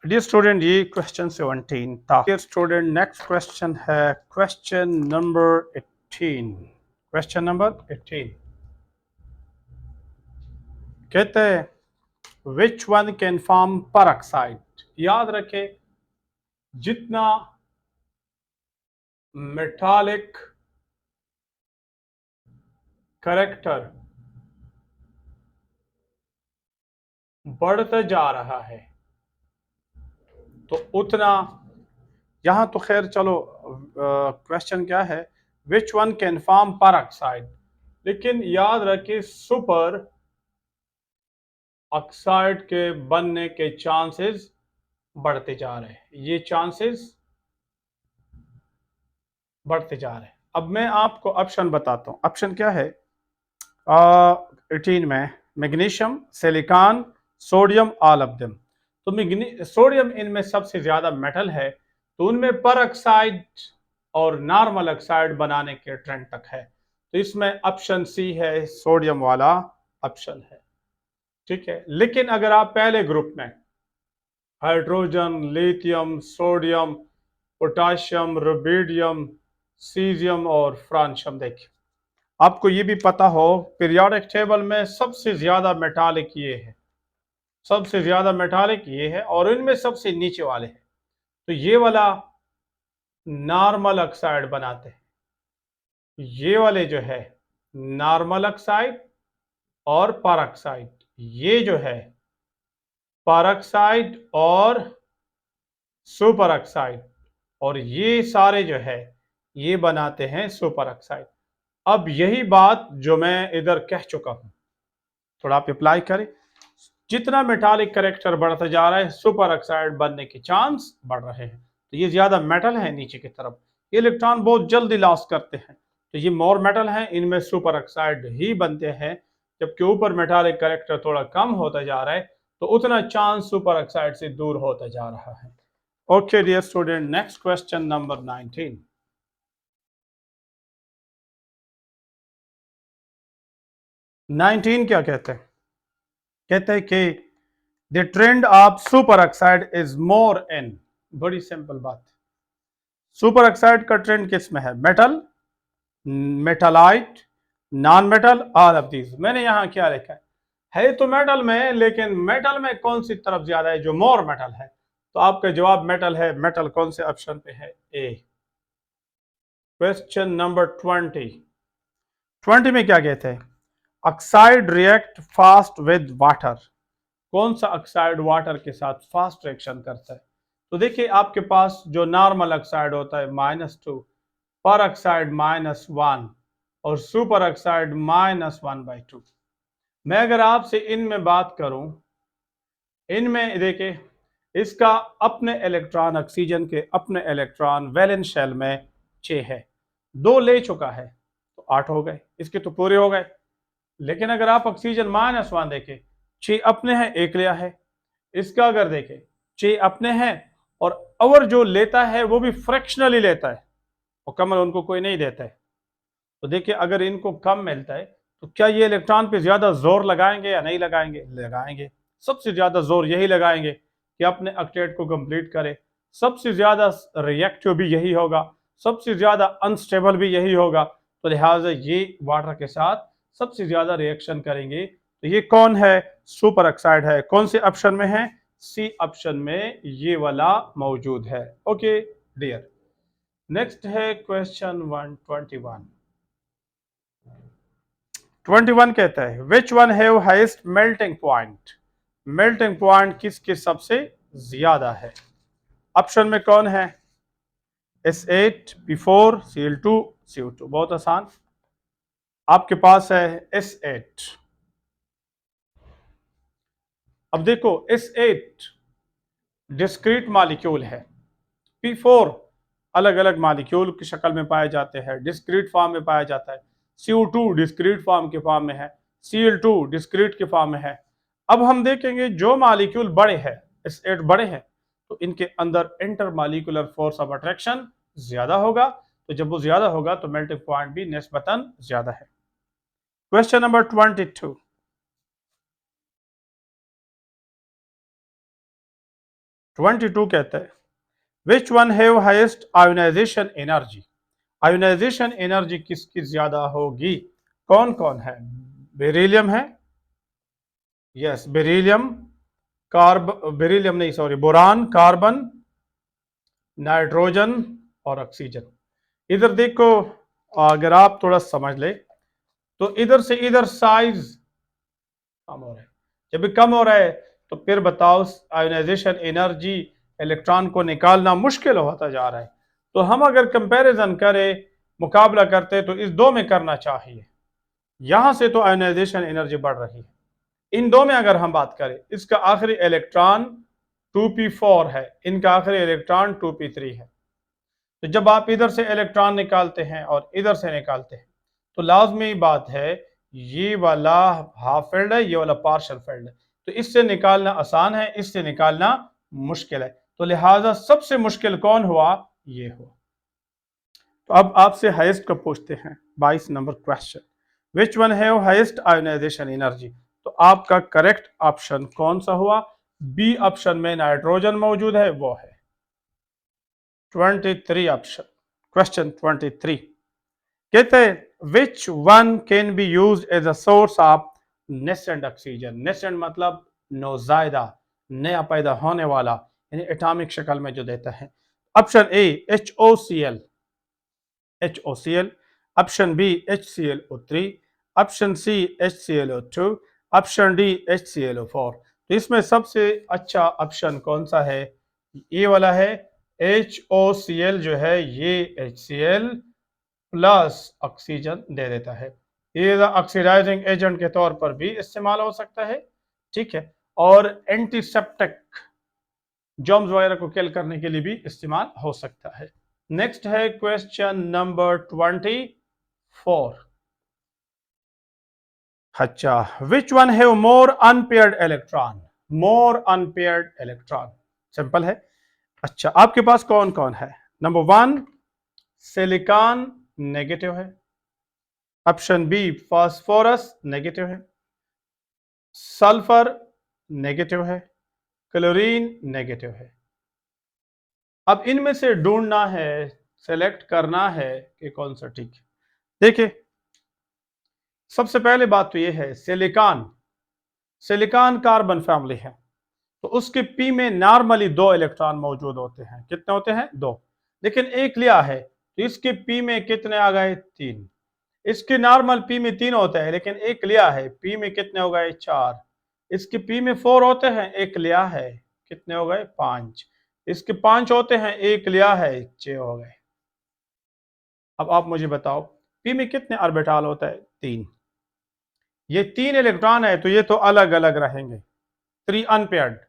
डियर स्टूडेंट, ये क्वेश्चन 17 था। डियर स्टूडेंट नेक्स्ट क्वेश्चन है क्वेश्चन नंबर 18। क्वेश्चन नंबर 18 कहते हैं which one can form peroxide. याद रखें जितना मेटालिक करेक्टर बढ़ता जा रहा है तो उतना, यहां तो खैर चलो क्वेश्चन क्या है, which one can form peroxide, लेकिन याद रखिए सुपर ऑक्साइड के बनने के चांसेस बढ़ते जा रहे हैं, ये चांसेस बढ़ते जा रहे हैं। अब मैं आपको ऑप्शन बताता हूं, ऑप्शन क्या है 18 में, magnesium, silicon, sodium, all of them. तो सोडियम इनमें सबसे ज्यादा मेटल है, तो उनमें पर ऑक्साइड और नॉर्मल ऑक्साइड बनाने के ट्रेंड तक है। तो इसमें ऑप्शन सी है, सोडियम वाला ऑप्शन है, ठीक है। लेकिन अगर आप पहले ग्रुप में hydrogen, lithium, sodium, potassium, rubidium, caesium और फ्रांशियम देखें, आपको ये भी पता हो पीरियोडिक टेबल में सबसे ज्यादा मेटालिक ये है, सबसे ज्यादा मेटालिक ये है और इनमें सबसे नीचे वाले हैं। तो ये वाला नॉर्मल ऑक्साइड बनाते हैं, ये वाले जो है नॉर्मल ऑक्साइड और परऑक्साइड, ये जो है परऑक्साइड और सुपर ऑक्साइड, और ये सारे जो है ये बनाते हैं सुपर ऑक्साइड। अब यही बात जो मैं इधर कह चुका हूं, थोड़ा आप अप्लाई करें, जितना मेटालिक करेक्टर बढ़ता जा रहा है सुपर ऑक्साइड बनने के चांस बढ़ रहे हैं। तो ये ज्यादा मेटल है नीचे की तरफ, ये इलेक्ट्रॉन बहुत जल्दी लॉस करते हैं, तो ये मोर मेटल हैं, इनमें सुपर ऑक्साइड ही बनते हैं। जबकि ऊपर मेटालिक करेक्टर थोड़ा कम होता जा रहा है तो उतना चांस सुपर ऑक्साइड से दूर होता जा रहा है। Okay dear student, next question number 19। 19 क्या कहते हैं, कहते हैं कि the trend of superoxide is more in, बड़ी सिंपल बात, सुपर ऑक्साइड का ट्रेंड किस में है, metal, Metalite, non metal, all of these. मैंने यहां क्या लिखा है तो मेटल में, लेकिन मेटल में कौन सी तरफ ज्यादा है, जो मोर मेटल है। तो आपका जवाब मेटल है, मेटल कौन से ऑप्शन पे है, ए। Question number 20। 20 में क्या कहते हैं, oxide react fast with water. कौन सा ऑक्साइड वाटर के साथ फास्ट रिएक्शन करता है। तो देखिए आपके पास जो नॉर्मल ऑक्साइड होता है -2, पर ऑक्साइड -1 और सुपर ऑक्साइड -1/2। मैं अगर आपसे इनमें बात करूं, इनमें देखिए इसका अपने इलेक्ट्रॉन, ऑक्सीजन के अपने इलेक्ट्रॉन वैलेंस शेल में 6 है, 2 ले चुका है तो 8 हो गए, इसके तो पूरे हो गए। लेकिन अगर आप ऑक्सीजन -1 देखें, 6 अपने हैं, 1 लिया है। इसका अगर देखें 6 अपने हैं और जो लेता है वो भी फ्रैक्शनली लेता है, और कम उनको कोई नहीं देता है। तो देखिए अगर इनको कम मिलता है तो क्या ये इलेक्ट्रॉन पे ज्यादा जोर लगाएंगे या नहीं लगाएंगे, लगाएंगे। सबसे ज्यादा जोर यही लगाएंगे कि अपने ऑक्टेट को कंप्लीट करे, सबसे ज्यादा रिएक्टिव भी यही होगा, सबसे ज्यादा अनस्टेबल भी यही होगा। तो लिहाजा ये वाटर के साथ सबसे ज्यादा रिएक्शन करेंगे। तो ये कौन है, सुपर ऑक्साइड है। कौन से ऑप्शन में है, सी ऑप्शन में ये वाला मौजूद है। ओके डियर, नेक्स्ट है क्वेश्चन 121। 21 कहता है which one have highest melting point, melting point किसके सबसे ज्यादा है? ऑप्शन में कौन है? S8, P4, Cl2, CO2। बहुत आसान, आपके पास है S8। अब देखो S8 डिस्क्रीट मॉलिक्यूल है, P4 अलग अलग मॉलिक्यूल की शक्ल में पाए जाते हैं, डिस्क्रीट फॉर्म में पाया जाता है, CO2 डिस्क्रीट फॉर्म के फॉर्म में है, Cl2 डिस्क्रीट के फॉर्म में है। अब हम देखेंगे जो मॉलिक्यूल बड़े हैं, S8 बड़े हैं, तो इनके अंदर inter molecular force of attraction ज्यादा होगा, तो जब वो ज्यादा होगा तो मेल्टिंग पॉइंट भी निस्बतन ज्यादा है। क्वेश्चन नंबर 22, 22 कहता है which one have highest ionisation energy, ionisation energy किसकी ज्यादा होगी? कौन कौन है? बेरिलियम है, यस बेरिलियम, बेरिलियम नहीं सॉरी, बोरान, कार्बन, नाइट्रोजन और ऑक्सीजन। इधर देखो, अगर आप थोड़ा समझ ले तो इधर से इधर साइज कम हो रहा है, जब भी कम हो रहा है तो फिर बताओ आयोनाइजेशन एनर्जी, इलेक्ट्रॉन को निकालना मुश्किल होता जा रहा है। तो हम अगर कंपैरिजन करें, मुकाबला करते तो इस दो में करना चाहिए। यहां से तो आयोनाइजेशन एनर्जी बढ़ रही है, इन दो में अगर हम बात करें, इसका आखिरी इलेक्ट्रॉन 2p4 है, इनका आखिरी इलेक्ट्रॉन 2p3 है। तो जब आप इधर से इलेक्ट्रॉन निकालते हैं और इधर से निकालते हैं तो लाजमी बात है ये वाला हाफ फील्ड है, ये वाला पार्शियल फील्ड है, तो इससे निकालना आसान है, इससे निकालना मुश्किल है, तो लिहाजा सबसे मुश्किल कौन हुआ? ये हुआ। तो अब आपसे हाईएस्ट का पूछते हैं 22 number question, which one have highest ionisation energy? तो आपका करेक्ट ऑप्शन कौन सा हुआ? बी ऑप्शन में नाइट्रोजन मौजूद है, वो है 23 ऑप्शन। क्वेश्चन 23 कहते हैं which one can be use as a source of nascent oxygen, nascent मतलब नौजायदा, नया पैदा होने वाला, यानी एटॉमिक शक्ल में जो देता है। Option A HOCl, HOCl, option B HClO3, option C HClO2, option D HClO4। तो इसमें सबसे अच्छा ऑप्शन कौन सा है? ये वाला है, HOCl जो है ये HCl प्लस ऑक्सीजन दे देता है, ये ऑक्सीडाइजिंग एजेंट के तौर पर भी इस्तेमाल हो सकता है, ठीक है, और एंटीसेप्टिक जर्म्स वगैरह को किल करने के लिए भी इस्तेमाल हो सकता है। नेक्स्ट है क्वेश्चन नंबर 24। अच्छा, विच one have more unpaired electron, more unpaired electron, simple है। अच्छा, आपके पास कौन कौन है? नंबर 1 सिलिकॉन नेगेटिव है, ऑप्शन बी फास्फोरस नेगेटिव है, सल्फर नेगेटिव है, क्लोरीन नेगेटिव है। अब इनमें से ढूंढना है, सेलेक्ट करना है कि कौन सा ठीक है। देखिए, सबसे पहले बात तो यह है सिलिकॉन, सिलिकॉन कार्बन फैमिली है, तो उसके पी में नॉर्मली 2 इलेक्ट्रॉन मौजूद होते हैं। कितने होते हैं? 2। लेकिन एक लिया है तो इसके पी में कितने आ गए? 3। इसके नॉर्मल पी में 3 होते हैं, लेकिन एक लिया है, पी में कितने हो गए? 4। इसके पी में 4 होते हैं, एक लिया है, कितने हो गए? 5। इसके 5 होते हैं, एक लिया है, 6 हो गए। अब आप मुझे बताओ पी में कितने ऑर्बिटल होता है? 3। ये 3 इलेक्ट्रॉन है तो ये तो अलग अलग रहेंगे, 3 अनपेयर्ड,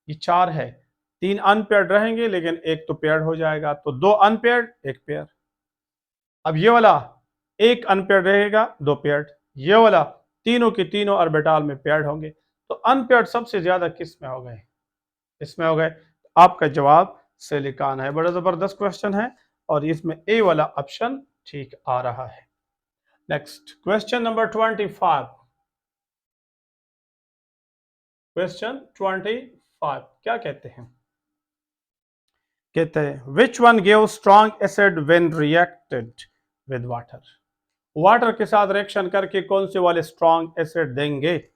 ये 4 है, 3 अनपेयर्ड रहेंगे लेकिन एक तो पेयर्ड हो जाएगा, तो 2 अनपेयर्ड, एक पेयर। अब ये वाला एक अनपेयर्ड रहेगा, 2 पेयर्ड, ये वाला तीनों के तीनों ऑर्बिटल में पेयर्ड होंगे। तो अनपेयर्ड सबसे ज्यादा किस में हो गए? इसमें हो गए। आपका जवाब सिलिकॉन है। बड़ा जबरदस्त क्वेश्चन है और इसमें ए वाला ऑप्शन ठीक आ रहा है। Next question number 25। क्वेश्चन 25 क्या कहते हैं? कहते हैं which one give strong acid when reacted with water, water के साथ रिएक्शन करके कौन से वाले स्ट्रॉन्ग एसिड देंगे?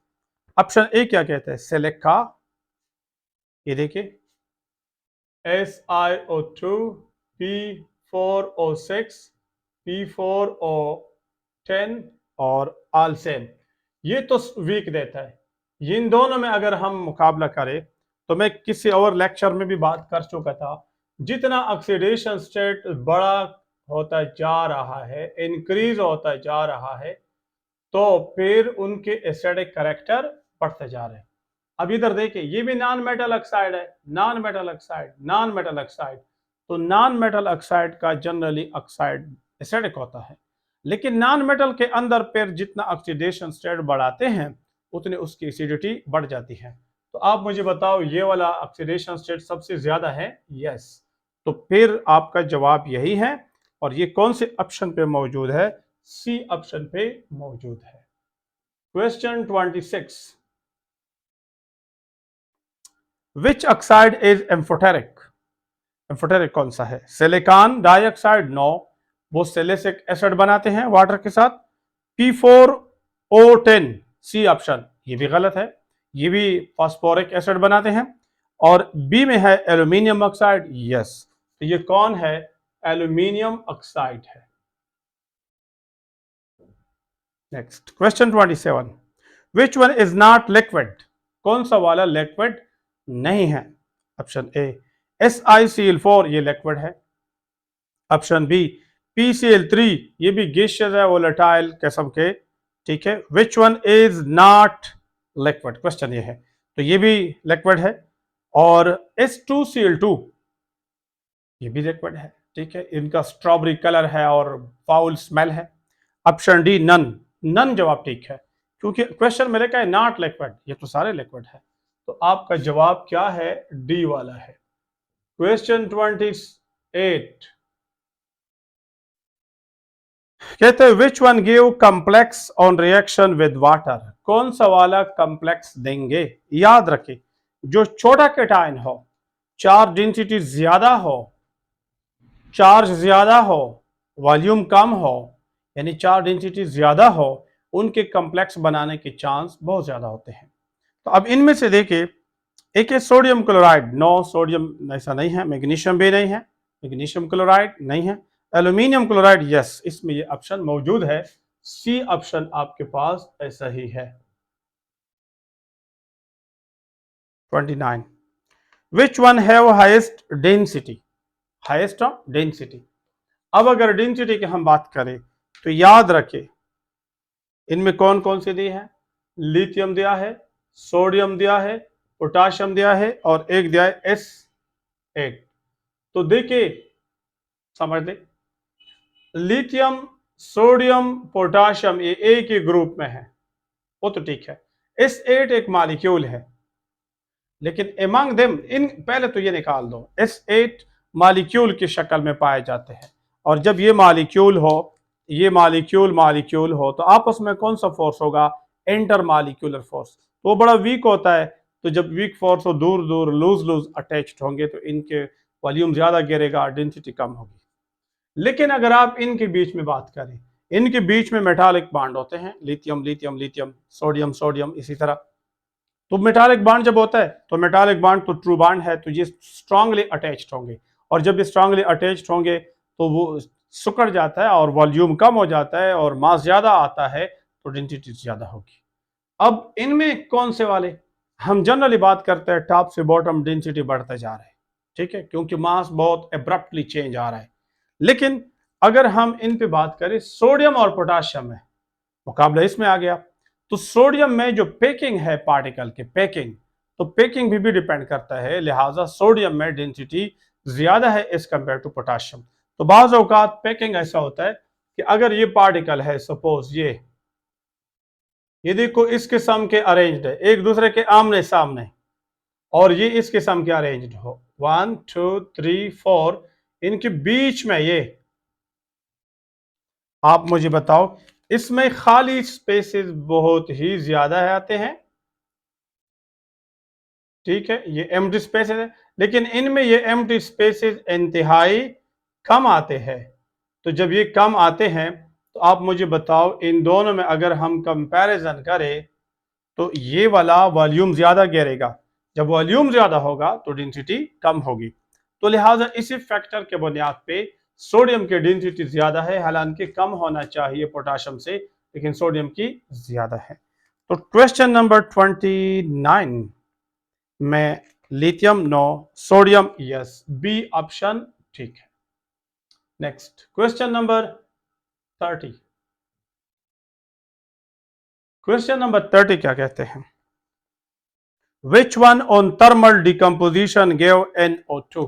ऑप्शन ए क्या कहते हैं? सिलिका, ये देखिए SiO2, P4O6, P4O10, और आलसेन, ये तो वीक देता है। इन दोनों में अगर हम मुकाबला करें तो मैं किसी और लेक्चर में भी बात कर चुका था, जितना ऑक्सीडेशन स्टेट बड़ा होता जा रहा है, इंक्रीज होता जा रहा है, तो फिर उनके एसिडिक कैरेक्टर बढ़ते जा रहे हैं। अब इधर देखिए, ये भी नॉन मेटल ऑक्साइड है, non metal oxide, non metal oxide. तो नॉन मेटल ऑक्साइड का जनरली ऑक्साइड एसिडिक होता है, लेकिन नॉन मेटल के अंदर फिर जितना ऑक्सीडेशन स्टेट बढ़ाते हैं उतनी उसकी एसिडिटी बढ़ जाती है। तो आप मुझे बताओ, ये वाला ऑक्सीडेशन स्टेट सबसे ज्यादा है? यस। तो फिर आपका जवाब यही है, और ये कौन से ऑप्शन पे मौजूद है? सी ऑप्शन पे मौजूद है। Question 26, which oxide is amphoteric? Amphoteric कौन सा है? Silicon dioxide? नो, वो सैलिसिक एसिड बनाते हैं वाटर के साथ। P4O10, सी ऑप्शन, ये भी गलत है, ये भी फास्फोरिक एसिड बनाते हैं। और बी में है एल्यूमिनियम ऑक्साइड। यस, तो ये कौन है? एल्यूमिनियम ऑक्साइड है। Next question 27, which one is not liquid? कौन सा वाला लिक्विड नहीं है? ऑप्शन ए SiCl4, ये लिक्विड है। ऑप्शन बी PCl3, ये भी गैसियस है, वोलेटाइल किस्म के, ठीक है। Which one is not liquid, question ये है, तो ये भी लिक्विड है। और H2Cl2, ये भी लिक्विड है, ठीक है। इनका स्ट्रॉबेरी कलर है और फाउल स्मेल है। ऑप्शन डी नन, नन जवाब ठीक है, क्योंकि क्वेश्चन मेरे का है नॉट लिक्विड, ये तो सारे लिक्विड है। तो आपका जवाब क्या है? डी वाला है। क्वेश्चन 28, कहते हैं which one give complex on reaction with water? कौन सा वाला कम्प्लेक्स देंगे? याद रखें, जो छोटा कैटायन हो, चार्ज डेंसिटी ज्यादा हो, चार्ज ज्यादा हो, वॉल्यूम कम हो, यानी चार्ज डेंसिटी ज्यादा हो, उनके कम्प्लेक्स बनाने के चांस बहुत ज्यादा होते हैं। तो अब इनमें से देखिए, एक है सोडियम क्लोराइड। नो, सोडियम ऐसा नहीं है। मैग्नीशियम भी नहीं है, मैग्नीशियम क्लोराइड नहीं है। एल्यूमिनियम क्लोराइड, यस, इसमें ये ऑप्शन मौजूद है। सी ऑप्शन आपके पास ऐसा ही है। 29, विच one have highest density? Highest of density. अब अगर डेंसिटी की हम बात करें तो याद रखें, इनमें कौन कौन से दिए हैं? लिथियम दिया है, सोडियम दिया है, पोटाशियम दिया है, और एक दिया है S8। तो देखिए, समझ ले, लिथियम, सोडियम, पोटाशियम ये एक ही ग्रुप में है, वो तो ठीक है। S8 एक मॉलिक्यूल है, लेकिन एमंग देम, इन पहले तो ये निकाल दो, S8 मॉलिक्यूल की शक्ल में पाए जाते हैं। और जब ये मॉलिक्यूल हो, ये मॉलिक्यूल हो, तो आपस में कौन सा फोर्स होगा? Inter molecular force. तो वो बड़ा वीक होता है, तो जब वीक फोर्स हो, दूर दूर लूज लूज अटैच्ड होंगे, तो इनके वॉल्यूम ज्यादा गिरेगा, डेंसिटी कम होगी। लेकिन अगर आप इनके बीच में बात करें, इनके बीच में मेटालिक बॉन्ड होते हैं, lithium lithium lithium, sodium sodium, इसी तरह। तो मेटालिक बॉन्ड जब होता है, तो मेटालिक बॉन्ड तो ट्रू बॉन्ड है, तो ये स्ट्रांगली अटैच्ड होंगे। और जब ये स्ट्रांगली अटैच्ड होंगे तो वो सिकुड़ जाता है और वॉल्यूम कम हो जाता है और मास ज्यादा आता है, तो डेंसिटी ज्यादा होगी। अब इनमें कौन से वाले? हम जनरली बात करते हैं टॉप से बॉटम डेंसिटी बढ़ते जा रहा है, ठीक है, क्योंकि मास बहुत एब्रप्टली चेंज आ रहा है। लेकिन अगर हम इन पे बात करें, सोडियम और पोटाशियम में मुकाबला इसमें आ गया, तो सोडियम में जो पैकिंग है पार्टिकल के, पैकिंग, तो पैकिंग भी डिपेंड करता है, लिहाजा सोडियम में डेंसिटी ज्यादा है एज कंपेयर टू पोटाशियम। तो बाज औकात पैकिंग ऐसा होता है कि अगर ये पार्टिकल है, सपोज ये देखो इस किस्म के अरेंज्ड है, एक दूसरे के आमने सामने, और ये इस किस्म के अरेंज्ड हो, 1 2 3 4, इनके बीच में ये, आप मुझे बताओ, इसमें खाली स्पेसेस बहुत ही ज्यादा आते हैं, ठीक है, ये एम्प्टी स्पेसेस है। लेकिन इनमें ये एम्प्टी स्पेसेस इंतहाई कम आते हैं। तो जब ये कम आते हैं, तो आप मुझे बताओ, इन दोनों में अगर हम कंपैरिजन करें तो ये वाला वॉल्यूम ज्यादा घेरेगा, जब वॉल्यूम ज्यादा होगा तो डेंसिटी कम होगी। तो लिहाजा इसी फैक्टर के बुनियाद पे सोडियम की डेंसिटी ज्यादा है, हालांकि कम होना चाहिए पोटाशियम से, लेकिन सोडियम की ज्यादा है। तो क्वेश्चन नंबर 29 में lithium no, sodium yes, B option ठीक है। Next question number 30। Question number 30 क्या कहते हैं? Which one on thermal decomposition gave NO2,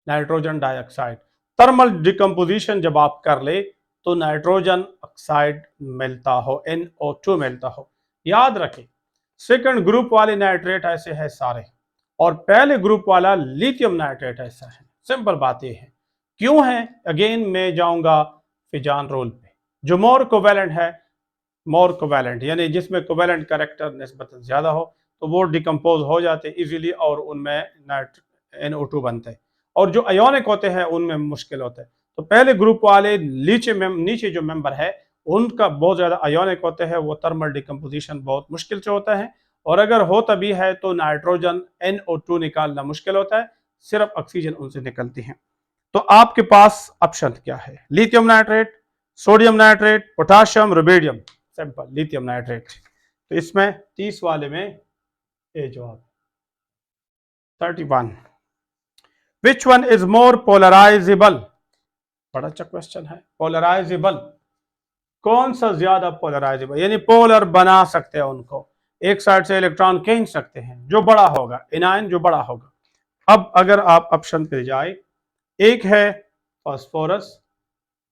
nitrogen dioxide. Thermal decomposition जब आप कर ले तो नाइट्रोजन ऑक्साइड मिलता हो, NO2 मिलता हो। याद रखें सेकंड ग्रुप वाले नाइट्रेट ऐसे है सारे, और पहले ग्रुप वाला लिथियम नाइट्रेट ऐसा है। सिंपल बात यह है। क्यों है? अगेन मैं जाऊंगा फिजान रूल पे। जो मोर कोवेलेंट है, मोर कोवेलेंट यानी जिसमें कोवेलेंट कैरेक्टर निस्बतन ज्यादा हो, तो वो डिकम्पोज हो जाते इजीली और उनमें NO2 बनते हैं। और जो अयोनिक होते हैं उनमें मुश्किल होता है। तो पहले ग्रुप वाले नीचे जो मेंबर है उनका बहुत ज्यादा अयोनिक होते हैं, वो थर्मल डिकम्पोजिशन बहुत मुश्किल से होता है। और अगर हो तभी है तो नाइट्रोजन NO2 निकालना मुश्किल होता है, सिर्फ ऑक्सीजन उनसे निकलती है। तो आपके पास ऑप्शन क्या है? Lithium nitrate, sodium nitrate, potassium, rubidium. Simple lithium nitrate. तो इसमें 30 वाले में ए जवाब। 31 विच वन इज मोर पोलराइजेबल। बड़ा अच्छा क्वेश्चन है। पोलराइजेबल कौन सा ज्यादा पोलराइजेबल, यानी पोलर बना सकते हैं उनको, एक साइड से इलेक्ट्रॉन खींच सकते हैं, जो बड़ा होगा एनायन जो बड़ा होगा। अब अगर आप ऑप्शन पे जाए, एक है फास्फोरस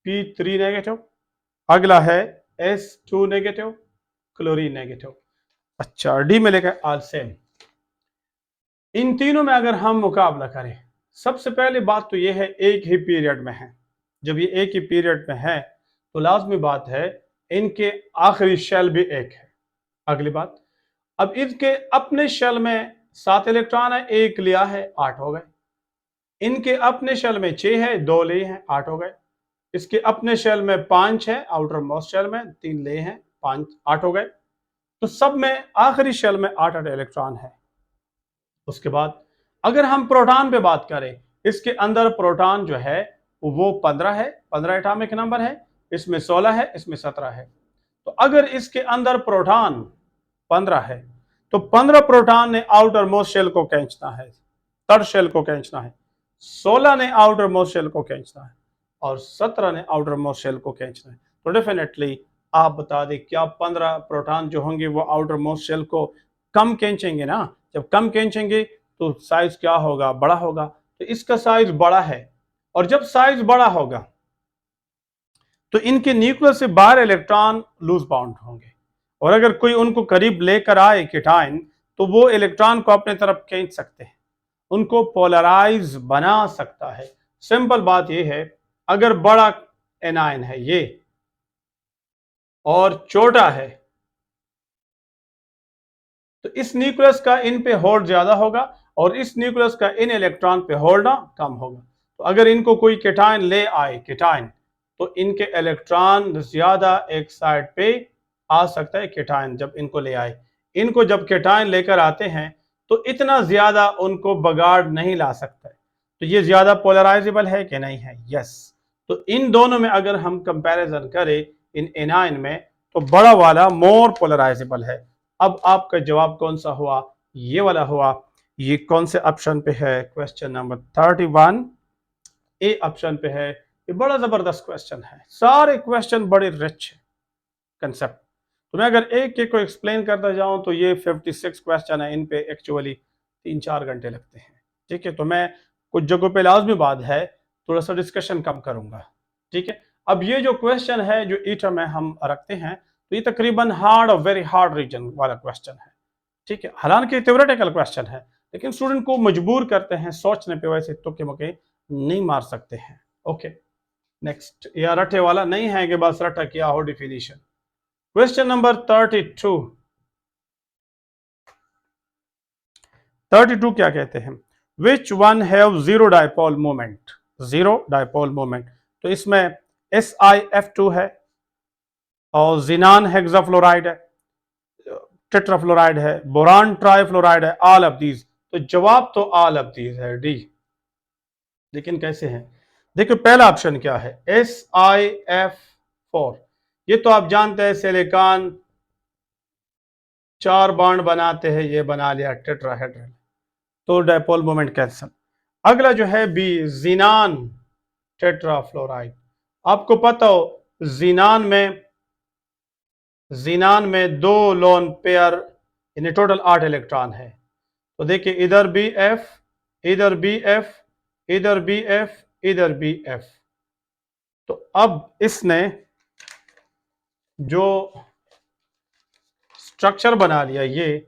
P3 नेगेटिव, अगला है S2 नेगेटिव, क्लोरीन नेगेटिव। अच्छा डी में लेकर आर्सेन। इन तीनों में अगर हम मुकाबला करें, सबसे पहली बात तो यह है एक ही पीरियड में है। जब ये एक ही पीरियड में है तो लाजमी बात है इनके आखिरी शेल भी एक है। अगली बात, अब इनके अपने शेल में 7 इलेक्ट्रॉन है, एक लिया है 8 हो गए। इनके अपने शेल में 6 है, 2 लिए हैं 8 हो गए। इसके अपने शेल में 5 है, आउटर मोस्ट शेल में 3 लिए हैं 5 8 हो गए। तो सब में आखिरी शेल में 8 इलेक्ट्रॉन है। उसके बाद अगर हम प्रोटॉन पे बात करें, इसके अंदर प्रोटॉन जो है वो 15 है, 15 एटॉमिक नंबर है, इसमें 16 है, इसमें 17 है। तो अगर इसके अंदर प्रोटॉन 15 है तो 15 प्रोटॉन ने आउटर मोस्ट शेल को खींचना है, थर्ड शेल को खींचना है, 16 ने आउटर मोस्ट शेल को खींचना है और 17 ने आउटर मोस्ट शेल को खींचना है। तो डेफिनेटली आप बता दें क्या 15 प्रोटॉन जो होंगे वो आउटर मोस्ट शेल को कम खींचेंगे ना। जब कम खींचेंगे तो साइज क्या होगा? बड़ा होगा। तो इसका साइज बड़ा है, और जब साइज बड़ा होगा तो इनके न्यूक्लियस से बाहर इलेक्ट्रॉन लूज बाउंड होंगे, और अगर कोई उनको करीब लेकर आए केटाइन तो वो इलेक्ट्रॉन को अपने तरफ खींच सकते हैं, उनको पोलराइज बना सकता है। सिंपल बात यह है, अगर बड़ा एनायन है ये और छोटा है तो इस न्यूक्लियस का इन पे होल्ड ज्यादा होगा और इस न्यूक्लियस का इन इलेक्ट्रॉन पे होल्ड कम होगा। तो अगर इनको कोई केटाइन ले आए केटाइन, तो इनके इलेक्ट्रॉन ज्यादा एक साइड पे आ सकता है केटाइन जब इनको ले आए। इनको जब केटाइन लेकर आते हैं तो इतना ज्यादा उनको बगाड़ नहीं ला सकता है। तो ये ज्यादा पोलराइजेबल है कि नहीं है? यस। तो इन दोनों में अगर हम कंपैरिजन करें इन एनायन में तो बड़ा वाला मोर पोलराइजेबल है। अब आपका जवाब कौन सा हुआ? ये वाला हुआ। ये कौन से ऑप्शन पे है? क्वेश्चन नंबर 31 ए ऑप्शन पे है। ये बड़ा जबरदस्त क्वेश्चन है, सारे क्वेश्चन बड़े रिच है कंसेप्ट। तो मैं अगर एक एक को एक्सप्लेन करता जाऊं तो ये 56 क्वेश्चन है, इन पे एक्चुअली 3-4 घंटे लगते हैं। ठीक है, तो मैं कुछ जगहों पे लाजमी बात है थोड़ा सा डिस्कशन कम करूंगा। ठीक है, अब ये जो क्वेश्चन है जो ईटर में हम रखते हैं तो ये तकरीबन हार्ड और वेरी हार्ड रीजन वाला क्वेश्चन है। ठीक है, हालांकि थ्योरेटिकल क्वेश्चन है लेकिन स्टूडेंट को मजबूर करते हैं सोचने पे, वैसे तुक्के मुक्के नहीं मार सकते हैं। ओके नेक्स्ट, या रटे वाला नहीं है कि बस रटा किया हो डिफिनीशन। क्वेश्चन नंबर 32 क्या कहते हैं? Which one have zero dipole moment, zero dipole moment. तो इसमें SiF2 है और जिनान हेक्साफ्लोराइड है, टेट्राफ्लोराइड है, बोरान ट्राइफ्लोराइड है, ऑल ऑफ दीज। तो जवाब तो ऑल ऑफ दीज है, डी। लेकिन कैसे है? देखिए पहला ऑप्शन क्या है? SiF4, ये तो आप जानते हैं सिलिकॉन 4 बॉन्ड बनाते हैं, ये बना लिया टेट्राहेड्रल, तो डायपोल मोमेंट कैंसिल। अगला जो है बी, जीनान टेट्राफ्लोराइड। आपको पता हो जीनान में 2 लोन पेयर यानी टोटल 8 इलेक्ट्रॉन है। तो देखिए इधर बी एफ, इधर बी एफ, इधर बी एफ, इधर बी एफ। तो अब इसने जो स्ट्रक्चर बना लिया ये,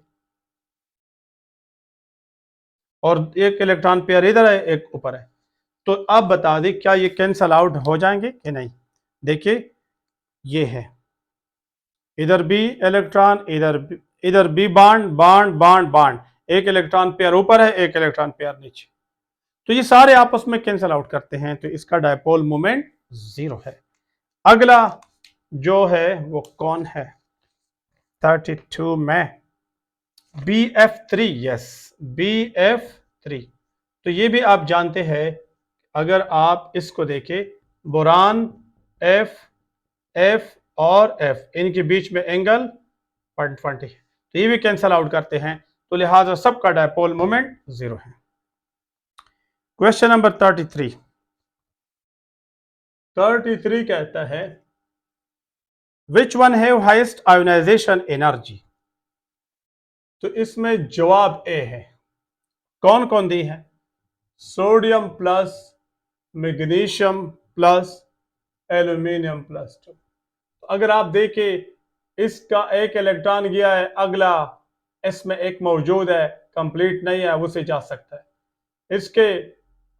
और एक इलेक्ट्रॉन पेयर इधर है एक ऊपर है, तो अब बता दें क्या ये कैंसल आउट हो जाएंगे कि नहीं। देखिए ये है, इधर बी इलेक्ट्रॉन, इधर बी बॉन्ड बॉन्ड बॉन्ड बॉन्ड, एक इलेक्ट्रॉन पेयर ऊपर है एक इलेक्ट्रॉन पेयर नीचे, तो ये सारे आपस में कैंसल आउट करते हैं, तो इसका डायपोल मोमेंट 0 है। अगला जो है वो कौन है 32 में, BF3, यस BF3। तो ये भी आप जानते हैं, अगर आप इसको देखें बोरान एफ, एफ और एफ इनके बीच में एंगल 0.20, तो ये भी कैंसल आउट करते हैं, तो लिहाजा सबका डायपोल मोमेंट 0 है। क्वेश्चन नंबर 33 कहता है which one have highest ionisation energy. तो इसमें जवाब ए है। कौन कौन दी है, sodium plus, magnesium plus, aluminium plus 2। तो अगर आप देखें इसका एक इलेक्ट्रॉन गया है, अगला इसमें एक मौजूद है, कंप्लीट नहीं है, उसे जा सकता है। इसके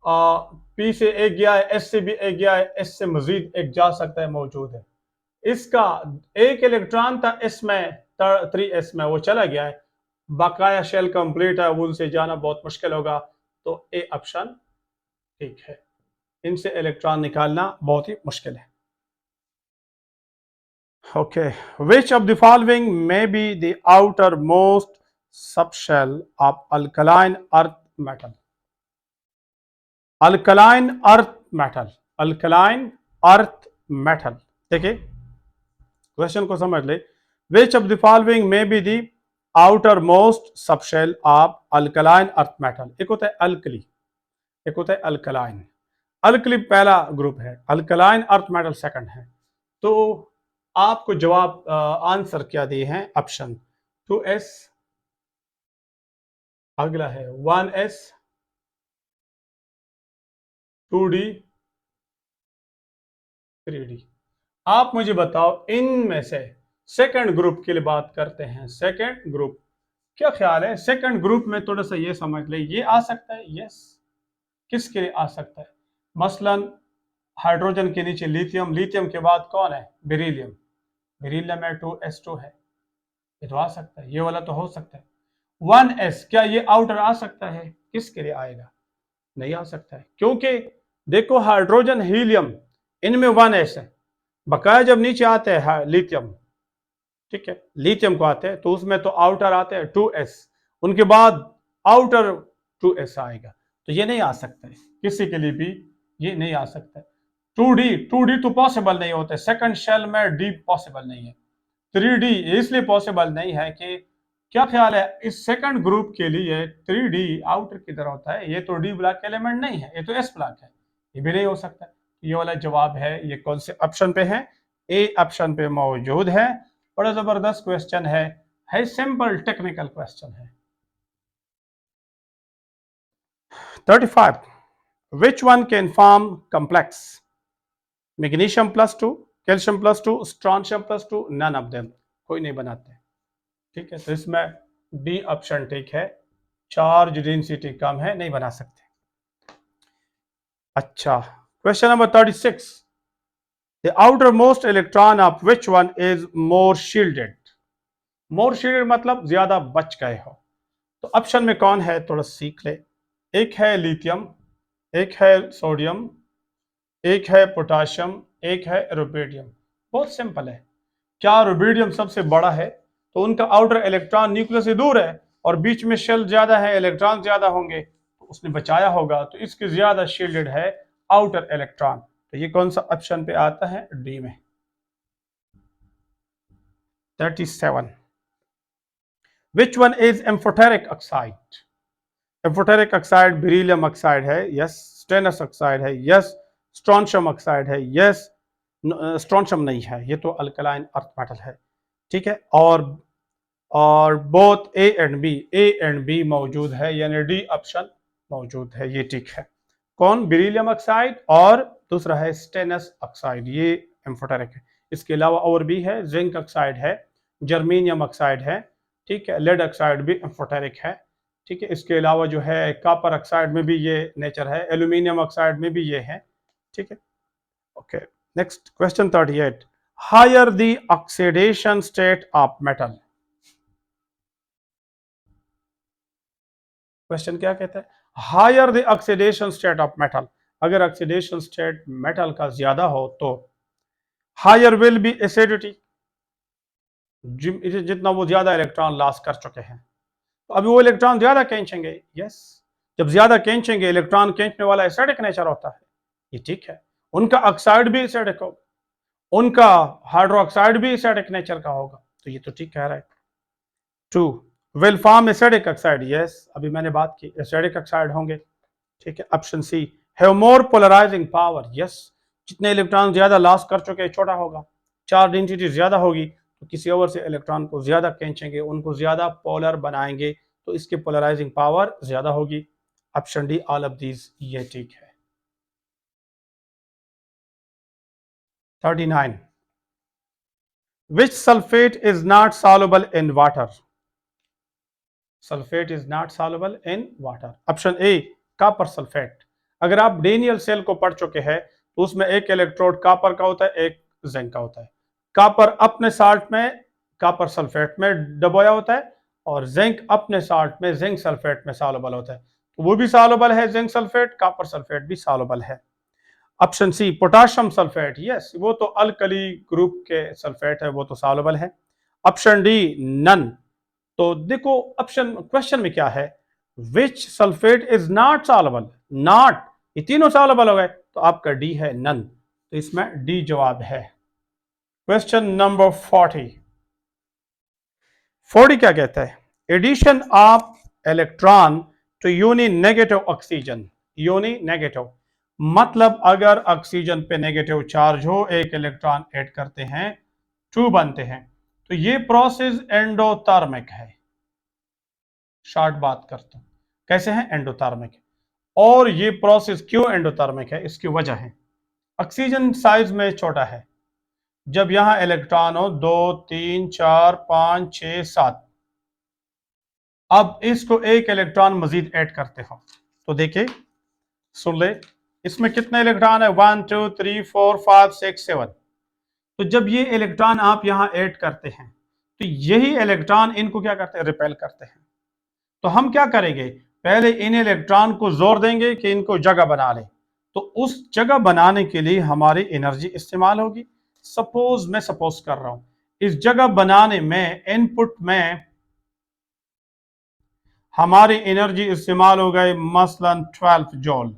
पी से एक गया है, एस से भी एक गया है, एस से मजीद एक जा सकता है, मौजूद है। इसका एक इलेक्ट्रॉन था इसमें 3s में, वो चला गया है, बकाया शेल कंप्लीट है, उनसे जाना बहुत मुश्किल होगा, तो ए ऑप्शन ठीक है, इनसे इलेक्ट्रॉन निकालना बहुत ही मुश्किल है। Okay, which of the following may be the outermost subshell of alkaline earth metal? Alkaline earth metal, alkaline earth metal। देखिए क्वेश्चन को समझ ले, which of the following may be the outermost subshell of alkaline earth metal। एक होता है alkali, एक होता है अल्कलाइन। अल्कली पहला ग्रुप है, अल्कलाइन अर्थ मेटल सेकंड है। तो आपको जवाब आंसर क्या दिए हैं, ऑप्शन 2s, अगला है 1s, 2d, 3d। आप मुझे बताओ इनमें से सेकंड ग्रुप के लिए बात करते हैं। सेकंड ग्रुप क्या ख्याल है, सेकंड ग्रुप में थोड़ा सा ये समझ ले, ये आ सकता है, यस किसके लिए आ सकता है, मसलन हाइड्रोजन के नीचे लिथियम, लिथियम के बाद कौन है, बेरिलियम, बेरिलियम में 2s2 है, ये तो आ सकता है, ये वाला तो हो सकता है। 1s क्या ये आउटर आ सकता है, किसके लिए आएगा, नहीं आ सकता है, क्योंकि देखो हाइड्रोजन हीलियम इनमें 1s है, बकाया जब नीचे आते हैं लिथियम, ठीक है लिथियम को आते हैं, तो उसमें तो आउटर आते हैं 2s, उनके बाद आउटर 2s आएगा, तो ये नहीं आ सकता है, किसी के लिए भी ये नहीं आ सकता है। 2d तो पॉसिबल नहीं होता है, सेकंड शेल में डी पॉसिबल नहीं है। 3d इसलिए पॉसिबल नहीं है कि क्या ख्याल है, इस सेकंड ग्रुप के लिए 3d आउटर किधर होता है, ये तो डी ब्लॉक एलिमेंट नहीं है, ये तो एस ब्लॉक है, ये भी नहीं हो सकता। ये वाला जवाब है, ये कौन से ऑप्शन पे है, ए ऑप्शन पे मौजूद है। बड़ा जबरदस्त क्वेश्चन है सिंपल टेक्निकल क्वेश्चन है। 35 which one can form complex, magnesium +2, calcium +2, strontium +2, none of them, कोई नहीं बनाते, ठीक है। तो इसमें डी ऑप्शन ठीक है, चार्ज डेंसिटी कम है, नहीं बना सकते। अच्छा question number 36 the outer most electron of which one is more shielded. More shielded मतलब ज्यादा बच गए हो, तो ऑप्शन में कौन है थोड़ा सीख ले। एक है लिथियम, एक है सोडियम, एक है पोटाशियम, एक है रुबिडियम। बहुत सिंपल है, क्या रुबिडियम सबसे बड़ा है, तो उनका आउटर इलेक्ट्रॉन न्यूक्लियस से दूर है और बीच में शेल ज्यादा है, इलेक्ट्रॉन ज्यादा होंगे, तो उसने बचाया होगा, तो इसके ज्यादा शील्डेड है आउटर इलेक्ट्रॉन। तो ये कौन सा ऑप्शन पे आता है, डी में। 37. Which one is amphoteric oxide? Amphoteric oxide beryllium oxide है, यस। स्टेनस ऑक्साइड है, यस। स्ट्रॉन्शियम ऑक्साइड है, यस। स्ट्रॉन्शियम नहीं है, ये तो अल्कलाइन अर्थ मेटल है, ठीक है। और बोथ ए एंड बी मौजूद है, यानी डी ऑप्शन मौजूद है, ये ठीक है। कौन? बेरिलियम ऑक्साइड और दूसरा है स्टेनस ऑक्साइड, ये एम्फोटेरिक है। इसके अलावा और भी है, जिंक ऑक्साइड है, जर्मेनियम ऑक्साइड है, ठीक है। लेड ऑक्साइड भी एम्फोटेरिक है, ठीक है। इसके अलावा जो है कॉपर ऑक्साइड में भी ये नेचर है, एल्यूमिनियम ऑक्साइड में भी ये है, ठीक है। Okay, next question 38। Higher the oxidation state of metal. Question क्या कहता है? Higher the oxidation state of metal. अगर ऑक्सीडेशन स्टेट मेटल का ज्यादा हो तो हायर विल बी एसिडिटी, जितना वो ज्यादा इलेक्ट्रॉन लॉस कर चुके हैं, तो अभी वो इलेक्ट्रॉन ज्यादा खींचेंगे, यस। जब ज्यादा खींचेंगे, इलेक्ट्रॉन खींचने वाला एसिडिक नेचर होता है, ये ठीक है। उनका ऑक्साइड भी एसिडिक होगा, उनका हाइड्रोक्साइड भी एसिडिक नेचर का होगा, तो ये तो ठीक कह रहा है। 2 will form acidic oxide, yes, अभी मैंने बात की, एसिडिक ऑक्साइड होंगे, ठीक है। Option C have more polarising power, yes. जितने इलेक्ट्रॉन ज्यादा लॉस कर चुके छोटा होगा, चार्ज डेंसिटी ज्यादा होगी, तो किसी और से इलेक्ट्रॉन को ज्यादा खींचेंगे, उनको ज्यादा पोलर बनाएंगे, तो इसकी पोलराइजिंग पावर ज्यादा होगी। Option D all of these, ये ठीक है। 39 which sulphate is not soluble in water. Sulphate is not soluble in water. Option A copper sulphate. अगर आप डेनियल सेल को पढ़ चुके हैं तो उसमें एक इलेक्ट्रोड कॉपर का होता है, एक जिंक का होता है। कॉपर अपने साल्ट में कॉपर सल्फेट में डबोया होता है, और जिंक अपने साल्ट में जिंक सल्फेट में सॉल्युबल होता है, तो वो भी सॉल्युबल है जिंक सल्फेट, कॉपर सल्फेट भी सॉल्युबल है। Option C potassium sulphate, yes, वो तो अल्कली ग्रुप के सल्फेट है, वो तो सॉल्युबल है। Option D none. तो देखो ऑप्शन क्वेश्चन में क्या है, which sulphate is not soluble, not, ये तीनों सॉल्युबल हो गए, तो आपका डी है नन, तो इसमें डी जवाब है। Question number 40। 40 क्या कहता है? Addition of electron to uni negative oxygen. Uni negative मतलब अगर ऑक्सीजन पे नेगेटिव चार्ज हो, एक इलेक्ट्रॉन ऐड करते हैं, 2 बनते हैं, तो ये प्रोसेस एंडोथर्मिक है। शॉर्ट बात करता हूं, कैसे है? एंडोथर्मिक। और ये प्रोसेस क्यों एंडोथर्मिक है? इसकी वजह है, ऑक्सीजन साइज में छोटा है, जब यहां इलेक्ट्रॉन हो 2 3 4 5 6 7, अब इसको एक इलेक्ट्रॉन मजीद ऐड करते हो, तो देखिए, सुन ले, इसमें कितने इलेक्ट्रॉन है? 1 2 3 4 5 6 7। तो जब ये इलेक्ट्रॉन आप यहां ऐड करते हैं, तो यही इलेक्ट्रॉन इनको क्या करते हैं? रिपेल करते हैं। तो हम क्या करेंगे? पहले इन इलेक्ट्रॉन को जोर देंगे कि इनको जगह बना ले, तो उस जगह बनाने के लिए हमारी एनर्जी इस्तेमाल होगी। मैं सपोज कर रहा हूं, इस जगह बनाने में इनपुट में हमारी एनर्जी इस्तेमाल हो गई मसलन 12 जॉल।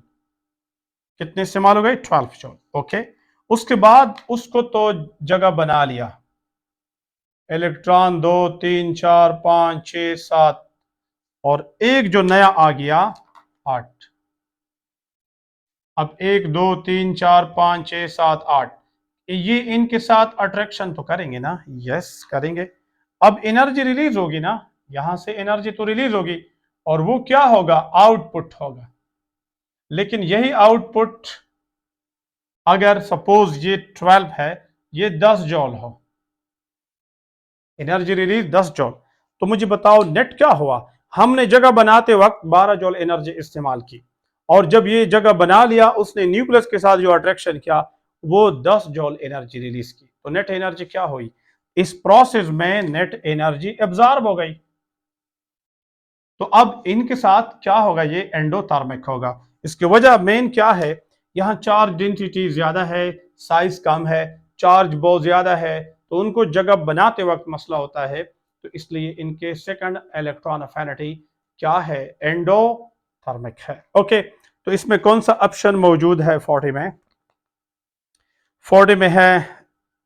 कितने इस्तेमाल हो गए? 12 जॉल, ओके। उसके बाद उसको तो जगह बना लिया, इलेक्ट्रॉन 2 3 4 5 6 7, और एक जो नया आ गया 8। अब 1 2 3 4 5 6 7 8, ये इनके साथ अट्रैक्शन तो करेंगे ना? यस करेंगे। अब एनर्जी रिलीज होगी ना, यहां से एनर्जी तो रिलीज होगी, और वो क्या होगा? आउटपुट होगा। लेकिन यही आउटपुट अगर सपोज ये 12 है, ये 10 जॉल हो, एनर्जी रिलीज 10 जॉल, तो मुझे बताओ नेट क्या हुआ? हमने जगह बनाते वक्त 12 जॉल एनर्जी इस्तेमाल की, और जब ये जगह बना लिया, उसने न्यूक्लियस के साथ जो अट्रैक्शन किया, वो 10 जॉल एनर्जी रिलीज की, तो नेट एनर्जी क्या हुई? इस प्रोसेस में नेट एनर्जी एब्जॉर्ब हो गई। तो अब इनके साथ क्या होगा? ये एंडोथर्मिक होगा। इसकी वजह मेन क्या है? यहाँ चार्ज डेंसिटी ज्यादा है, साइज कम है, चार्ज बहुत ज्यादा है, तो उनको जगह बनाते वक्त मसला होता है, तो इसलिए इनके सेकंड इलेक्ट्रॉन अफिनिटी क्या है? एंडोथर्मिक है। ओके, तो इसमें कौन सा ऑप्शन मौजूद है 40 में? 40 में है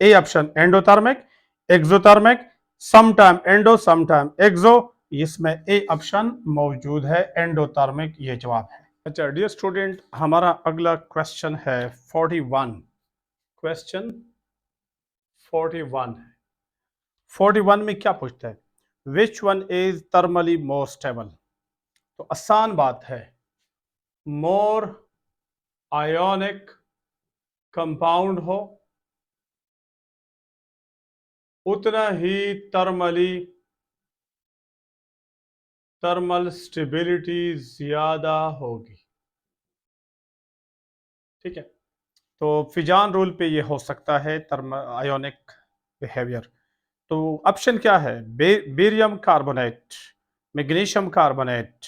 A option, endothermic, exothermic, sometime endo sometime exo, इसमें ए ऑप्शन मौजूद है, एंडोथर्मिक ये जवाब है। अच्छा डियर स्टूडेंट, हमारा अगला क्वेश्चन है 41। क्वेश्चन 41 है। 41 में क्या पूछता है, which one is thermally more stable. तो आसान बात है, मोर आयोनिक कंपाउंड हो उतना ही थर्मल स्टेबिलिटी ज्यादा होगी। ठीक है, तो फिजान रूल पे ये हो सकता है थर्मल आयोनिक बिहेवियर। तो ऑप्शन क्या है, barium carbonate, magnesium carbonate,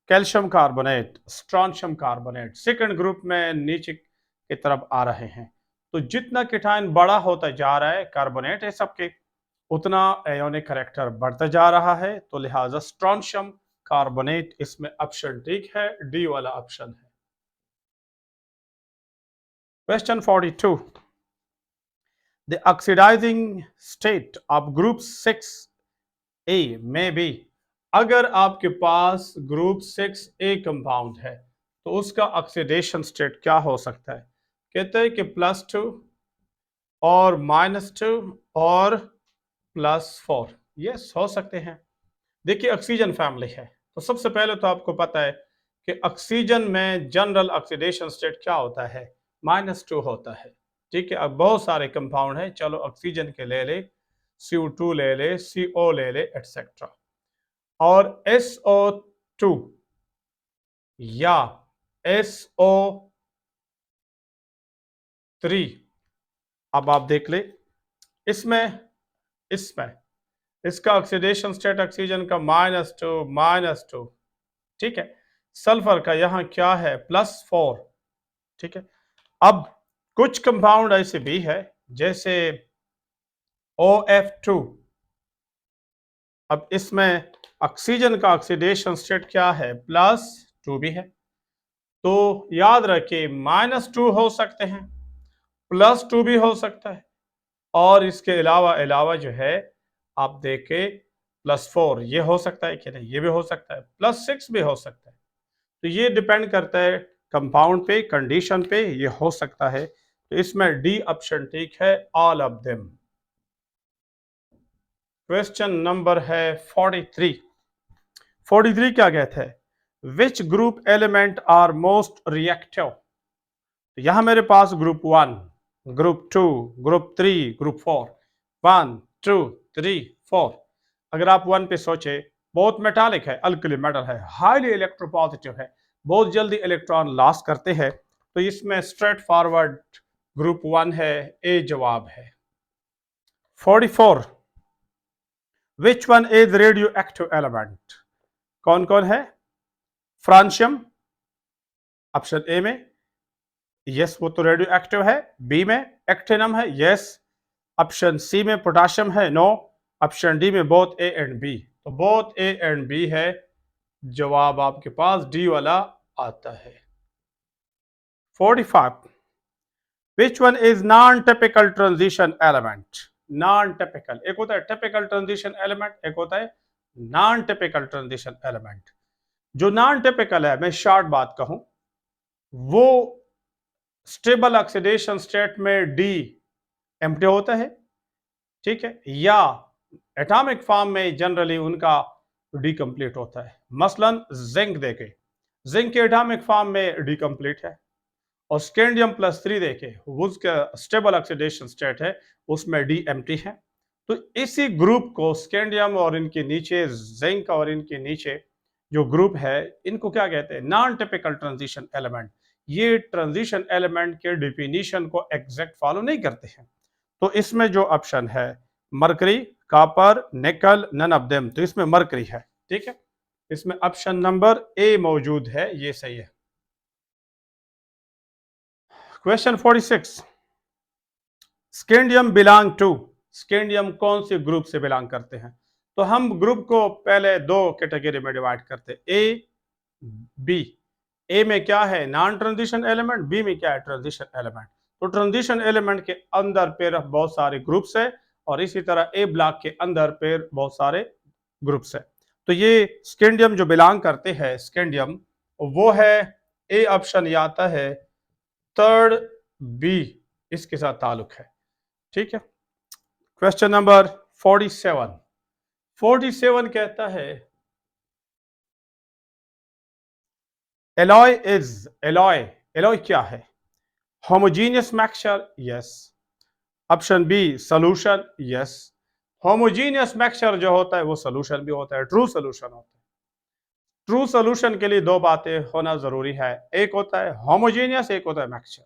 calcium carbonate, strontium carbonate. Second group में नीचे की तरफ आ रहे हैं। तो जितना कीटाइन बड़ा होता जा रहा है, कार्बोनेट है सबके, उतना आयोनिक करैक्टर बढ़ता जा रहा है। तो लिहाजा स्ट्रॉन्शियम कार्बोनेट इसमें ऑप्शन ठीक है, डी वाला ऑप्शन है। Question 42, the oxidising state of group 6A में भी, अगर आपके पास ग्रुप 6A कंपाउंड है तो उसका ऑक्सीडेशन स्टेट क्या हो सकता है। कहते हैं कि +2 और -2 और +4, यस हो सकते हैं। देखिए ऑक्सीजन फैमिली है, तो सबसे पहले तो आपको पता है कि ऑक्सीजन में जनरल ऑक्सीडेशन स्टेट क्या होता है, -2 होता है। ठीक है, अब बहुत सारे कंपाउंड हैं, चलो ऑक्सीजन के ले ले, CO2 ले ले, CO ले ले, एटसेट्रा। और SO2 या SO3, अब आप देख ले, इसमें इसमें इसका ऑक्सीडेशन स्टेट ऑक्सीजन का -2। ठीक है, सल्फर का यहाँ क्या है, +4। ठीक है, अब कुछ कंपाउंड ऐसे भी है जैसे OF2, अब इसमें ऑक्सीजन का ऑक्सीडेशन स्टेट क्या है, +2 भी है। तो याद रखिए -2 हो सकते हैं, +2 भी हो सकता है, और इसके अलावा अलावा जो है आप देखें +4 ये हो सकता है कि नहीं, ये भी हो सकता है, +6 भी हो सकता है। तो ये डिपेंड करता है कंपाउंड पे, कंडीशन पे, ये हो सकता है। तो इसमें डी ऑप्शन ठीक है, all of them. Question number है 43। 43 क्या कहता है, which group element are most reactive. यहां मेरे पास ग्रुप 1, ग्रुप 2, ग्रुप 3, ग्रुप 4, 1 2 3 4। अगर आप 1 पे सोचे, बहुत मेटालिक है, अल्कली मेटल है, हाईली इलेक्ट्रोपॉजिटिव है, बहुत जल्दी इलेक्ट्रॉन लॉस करते हैं, तो इसमें स्ट्रेट फॉरवर्ड ग्रुप 1 है, ए जवाब है। 44, विच one is radio active element. कौन कौन है, फ्रांशियम ऑप्शन ए में, यस वो तो रेडियो एक्टिव है। बी में एक्टिनम है, यस। ऑप्शन सी में पोटाशियम है, नो। ऑप्शन डी में बोथ ए एंड बी, तो बोथ ए एंड बी है, जवाब आपके पास डी वाला आता है। 45, विच one is non typical transition element. Non typical, एक होता है टिपिकल ट्रांजिशन एलिमेंट, एक होता है नॉन टिपिकल ट्रांजिशन एलिमेंट। जो नॉन टिपिकल है, मैं शॉर्ट बात कहूं, वो स्टेबल ऑक्सीडेशन स्टेट में डी एम्प्टी होता है। ठीक है, या एटॉमिक फॉर्म में जनरली उनका डी कंप्लीट होता है। मसलन जिंक देखे, जिंक के एटॉमिक फॉर्म में डी कंप्लीट है, और स्कैंडियम +3 देखे, उसका स्टेबल ऑक्सीडेशन स्टेट है, उसमें डी एम्प्टी है। तो इसी ग्रुप को स्कैंडियम और इनके नीचे जिंक और इनके नीचे जो ग्रुप है, इनको क्या कहते हैं, नॉन टिपिकल ट्रांजिशन एलिमेंट। ये ट्रांजिशन एलिमेंट के डिफिनीशन को एग्जैक्ट फॉलो नहीं करते हैं। तो इसमें जो ऑप्शन है, मरकरी, कॉपर, निकल, नन ऑफ देम, तो इसमें मरकरी है। ठीक है, इसमें ऑप्शन नंबर ए मौजूद है, ये सही है। Question 46, scandium belong to, scandium कौन से ग्रुप से बिलोंग करते हैं। तो हम ग्रुप को पहले दो कैटेगरी में डिवाइड करते हैं, ए बी। ए में क्या है, नॉन ट्रांजिशन एलिमेंट, बी में क्या है, ट्रांजिशन एलिमेंट। तो ट्रांजिशन एलिमेंट के अंदर फिर बहुत सारे ग्रुप्स है, और इसी तरह ए ब्लॉक के अंदर फिर बहुत सारे ग्रुप्स है। तो ये स्कैंडियम जो बिलोंग करते हैं स्कैंडियम, वो है ए ऑप्शन ये आता है, थर्ड बी इसके साथ ताल्लुक है। ठीक है। Question number 47। 47 कहता है एलॉय इज, एलॉय, एलॉय क्या है? Homogeneous mixture, yes. Option B solution, yes. Homogeneous mixture जो होता है वो सोल्यूशन भी होता है, ट्रू सोल्यूशन होता है। ट्रू सोल्यूशन के लिए दो बातें होना जरूरी है, एक होता है होमोजीनियस, एक होता है मिक्सचर।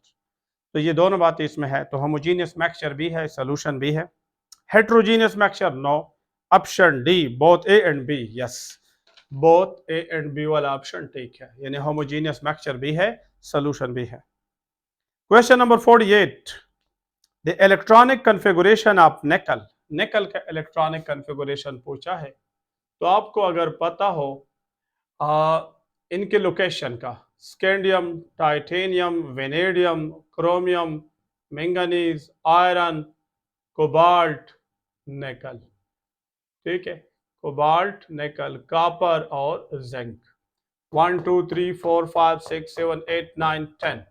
तो ये दोनों बातें इसमें है, तो होमोजीनियस मिक्सचर भी है, सोल्यूशन भी है। Heterogeneous mixture, no. Option D both A and B, yes. Both A and B वाला ऑप्शन ठीक है, यानी होमोजीनियस मिक्सचर भी है, सोल्यूशन भी है। Question number 48। The electronic configuration of निकल, निकल का इलेक्ट्रॉनिक कन्फिगुरेशन पूछा है। तो आपको अगर पता हो इनके लोकेशन का, scandium, titanium, vanadium, chromium, manganese, iron, cobalt, निकल। ठीक है, कोबाल्ट, निकल, कॉपर और जिंक। 1 2 3 4 5 6 7 8 9 10।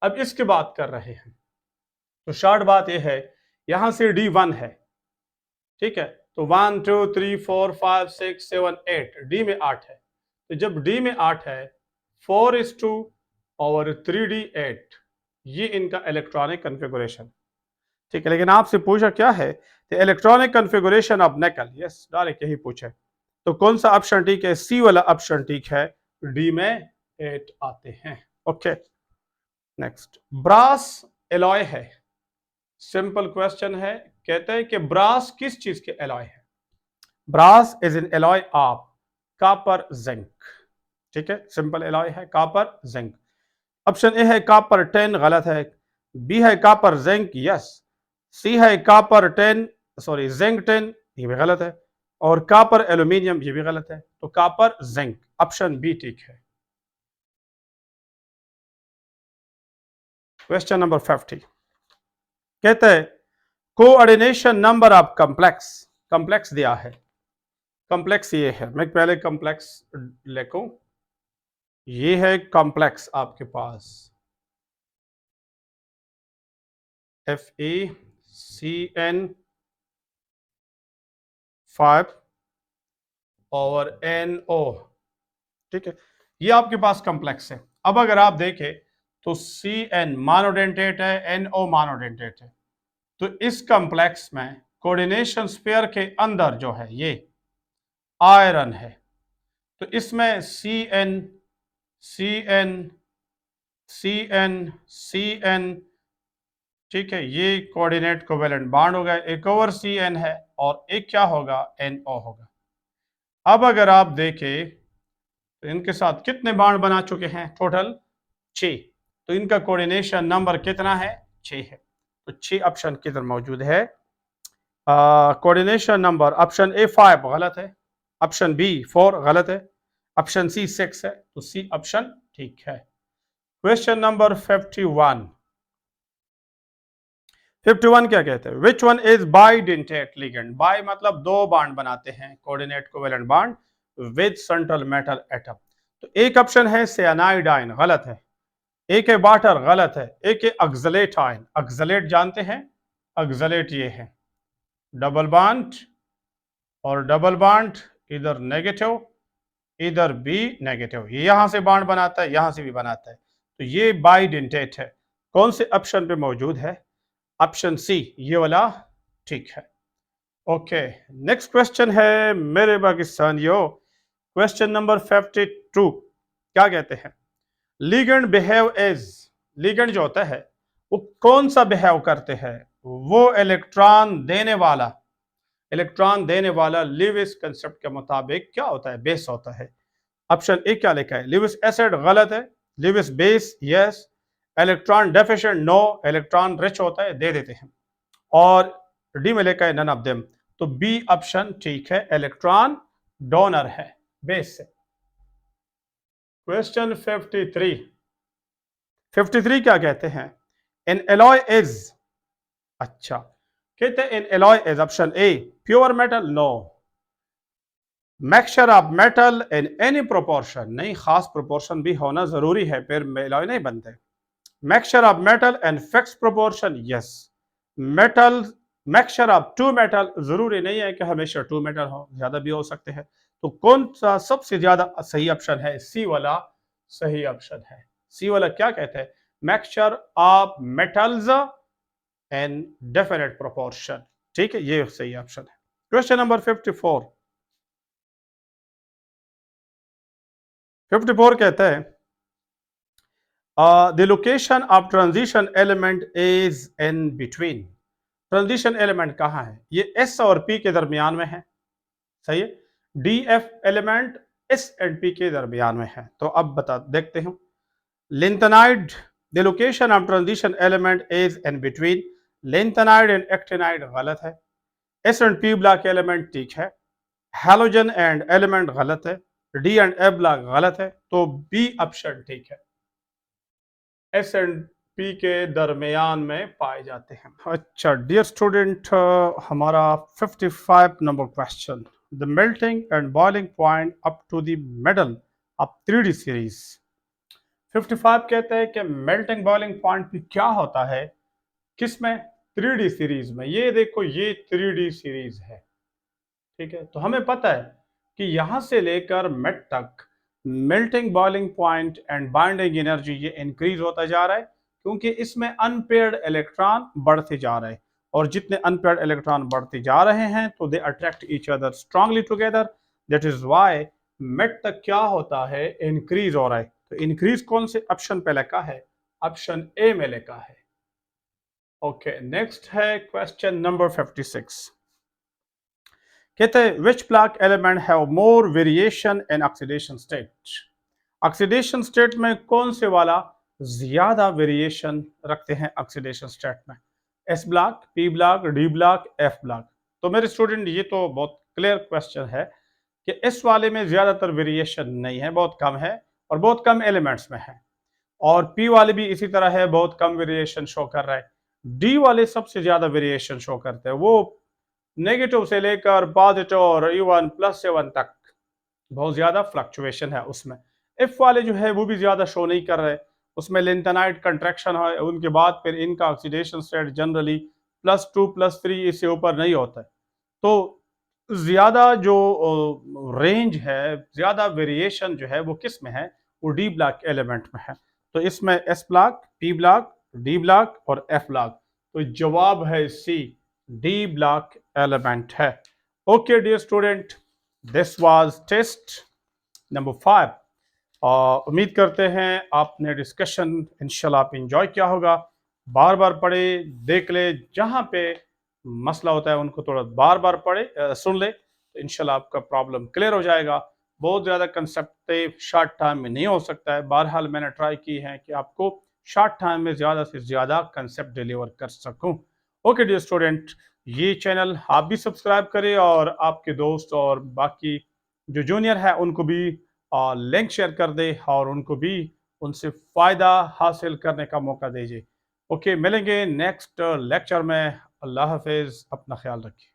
अब इसकी बात कर रहे हैं, तो शॉर्ट बात यह है, यहां से D1 है। ठीक है, तो 1 2 3 4 5 6 7 8, डी में 8 है। तो जब डी में 8 है, 4:2 और 3D8, ये इनका इलेक्ट्रॉनिक कन्फिगुरेशन। ठीक है, लेकिन आपसे पूछा क्या है, इलेक्ट्रॉनिक कन्फिगुरेशन ऑफ निकल, यस डायरेक्ट यही पूछे। तो कौन सा ऑप्शन ठीक है? सी वाला ऑप्शन ठीक है, डी में 8 आते हैं। ओके, नेक्स्ट, ब्रास एलॉय है। सिंपल क्वेश्चन है, कहते हैं कि ब्रास किस चीज के एलॉय है? Brass is an alloy of copper zinc. ठीक है, सिंपल एलॉय है कॉपर जिंक। ऑप्शन ए है कॉपर 10, गलत है। बी है कॉपर जिंक, यस। सी है कॉपर 10, सॉरी जिंक 10, ये भी गलत है। और कॉपर एल्यूमिनियम, ये भी गलत है। तो कॉपर जिंक, ऑप्शन बी ठीक है। क्वेश्चन नंबर 50 कहते हैं coordination number of complex, complex दिया है। कॉम्प्लेक्स ये है, मैं पहले कॉम्प्लेक्स लिखूं, ये है कॉम्प्लेक्स आपके पास FeCN5 और NO। ठीक है, ये आपके पास कॉम्प्लेक्स है। अब अगर आप देखें तो CN मोनोडेंटेट है, NO मोनोडेंटेट है। तो इस कॉम्प्लेक्स में कोऑर्डिनेशन स्फीयर के अंदर जो है ये आयरन है। तो इसमें CN CN CN CN, ठीक है, ये कोऑर्डिनेट कोवेलेंट बॉन्ड होगा। एक और CN है और एक क्या होगा? NO होगा। अब अगर आप देखें तो इनके साथ कितने बॉन्ड बना चुके हैं? टोटल 6। तो इनका कोऑर्डिनेशन नंबर कितना है? 6 है। तो 6 ऑप्शन किधर मौजूद है? कोऑर्डिनेशन नंबर ऑप्शन ए 5 गलत है, ऑप्शन बी 4 गलत है, ऑप्शन सी 6 है। तो सी ऑप्शन ठीक है। Question number 51। 51 क्या कहते हैं? Which one is bidentate ligand? By मतलब दो बॉन्ड बनाते हैं, coordinate covalent bond with central metal atom. तो एक ऑप्शन है सियानाइड आयन, गलत है। एक है वाटर, गलत है। एक है ऑक्सलेट आयन, ऑक्सलेट जानते हैं? ऑक्सलेट ये है, डबल बॉन्ड और डबल बॉन्ड, इधर नेगेटिव इधर भी नेगेटिव, ये यहां से बॉन्ड बनाता है, यहां से भी बनाता है। तो ये बाइडेंटेट है। कौन से ऑप्शन पे मौजूद है? ऑप्शन सी, ये वाला ठीक है। ओके, नेक्स्ट क्वेश्चन है मेरे पाकिस्तानियों, क्वेश्चन नंबर 52। क्या कहते हैं? लिगेंड बिहेव एज, लिगेंड जो होता है वो कौन सा बिहेव करते हैं? वो इलेक्ट्रॉन देने वाला, इलेक्ट्रॉन देने वाला लिविस कंसेप्ट के मुताबिक क्या होता है? बेस होता है। ऑप्शन ए क्या लिखा है? लिविस एसिड, गलत है। Lewis base, yes. Electron deficient, no. Electron rich होता है, दे देते हैं। और डी में लिखा है नन ऑफ देम। तो बी ऑप्शन ठीक है, इलेक्ट्रॉन डोनर है बेस से। क्वेश्चन 53। 53 क्या कहते हैं? एन एलॉय इज, अच्छा, कहते हैं in alloy is option A pure metal, no. Mixture of metal in any proportion, नहीं, खास प्रोपोर्शन भी होना जरूरी है, फिर एलॉय नहीं बनते। Mixture of metal and fix proportion, yes. Metal, mixture of two metal, जरूरी नहीं है कि हमेशा टू मेटल हो, ज्यादा भी हो सकते हैं। तो कौन सा सबसे ज्यादा सही ऑप्शन है? सी वाला सही ऑप्शन है। सी वाला क्या कहते हैं? Mixture of metals in definite proportion. ठीक है, ये सही ऑप्शन है। Question number 54। 54 कहते हैं the location of transition element is in between. Transition element कहाँ है? ये एस और पी के दरमियान में है, सही है। D f element s and p के दरमियान में है। तो अब बता देखते हैं। Lanthanide, the location of transition element is in between lanthanide and actinide, गलत है। S and p block element ठीक है। हैलोजन एंड एलिमेंट गलत है। डी एंड ए ब्लॉक गलत है। तो बी ऑप्शन ठीक है, एस एंड पी के दरमियान में पाए जाते हैं। अच्छा डियर स्टूडेंट, हमारा 55 number question, the melting and boiling point up to the middle of 3D series. 55 कहते हैं कि मेल्टिंग बॉइलिंग पॉइंट भी क्या होता है, किसमें? 3D सीरीज में। ये देखो, ये 3D सीरीज है, ठीक है। तो हमें पता है कि यहां से लेकर मिड तक melting boiling point and binding energy ये इंक्रीज होता जा रहा है, क्योंकि इसमें अनपेयर्ड इलेक्ट्रॉन बढ़ते जा रहे हैं, और जितने अनपेयर्ड इलेक्ट्रॉन बढ़ते जा रहे हैं तो they attract each other strongly together. That is why mid तक क्या होता है, इंक्रीज हो रहा है। तो इंक्रीज कौन से ऑप्शन पे लिखा है? ऑप्शन ए में लिखा है। ओके, नेक्स्ट है क्वेश्चन नंबर 56। कहते हैं which block element have more variation in oxidation state. Oxidation state में कौन से वाला ज्यादा वेरिएशन रखते हैं ऑक्सीडेशन स्टेट में? S block, P block, D block, f block. तो मेरे स्टूडेंट ये तो बहुत क्लियर क्वेश्चन है कि इस वाले में ज्यादातर वेरिएशन नहीं है, बहुत कम है, और बहुत कम एलिमेंट्स में है। और पी वाले भी इसी तरह है, बहुत कम वेरिएशन शो कर रहा है। डी वाले सबसे ज्यादा वेरिएशन शो करते हैं, वो नेगेटिव से लेकर पॉजिटिव और इवन +7 तक बहुत ज्यादा फ्लक्चुएशन है उसमें। एफ वाले जो है वो भी ज्यादा शो नहीं कर रहे, उसमें लिंथेनाइड कंट्रैक्शन है, उनके बाद फिर इनका ऑक्सीडेशन स्टेट जनरली +2 +3 इससे ऊपर नहीं होता है। तो ज्यादा जो रेंज है, ज्यादा वेरिएशन जो है वो किस में है? वो डी ब्लॉक एलिमेंट में है। तो इसमें S block, P block, D block और एफ ब्लॉक। तो जवाब है सी, डी ब्लॉक एलिमेंट है। Okay dear student, this was test number 5। उम्मीद करते हैं आपने डिस्कशन इंशाल्लाह आप इंजॉय किया होगा। बार बार पढ़े, देख ले, जहाँ पे मसला होता है उनको थोड़ा बार बार पढ़े, सुन ले, तो इंशाल्लाह आपका प्रॉब्लम क्लियर हो जाएगा। बहुत ज़्यादा कंसेप्ट शॉर्ट टाइम में नहीं हो सकता है। बहरहाल मैंने ट्राई की है कि आपको शॉर्ट टाइम में ज़्यादा से ज़्यादा कंसेप्ट डिलीवर कर सकूँ। ओके डियर स्टूडेंट, ये चैनल आप भी सब्सक्राइब करें और आपके दोस्त और बाकी जो जूनियर है उनको भी लिंक शेयर कर दे और उनको भी उनसे फ़ायदा हासिल करने का मौका दीजिए। ओके, मिलेंगे नेक्स्ट लेक्चर में। अल्लाह हाफिज़, अपना ख्याल रखिए।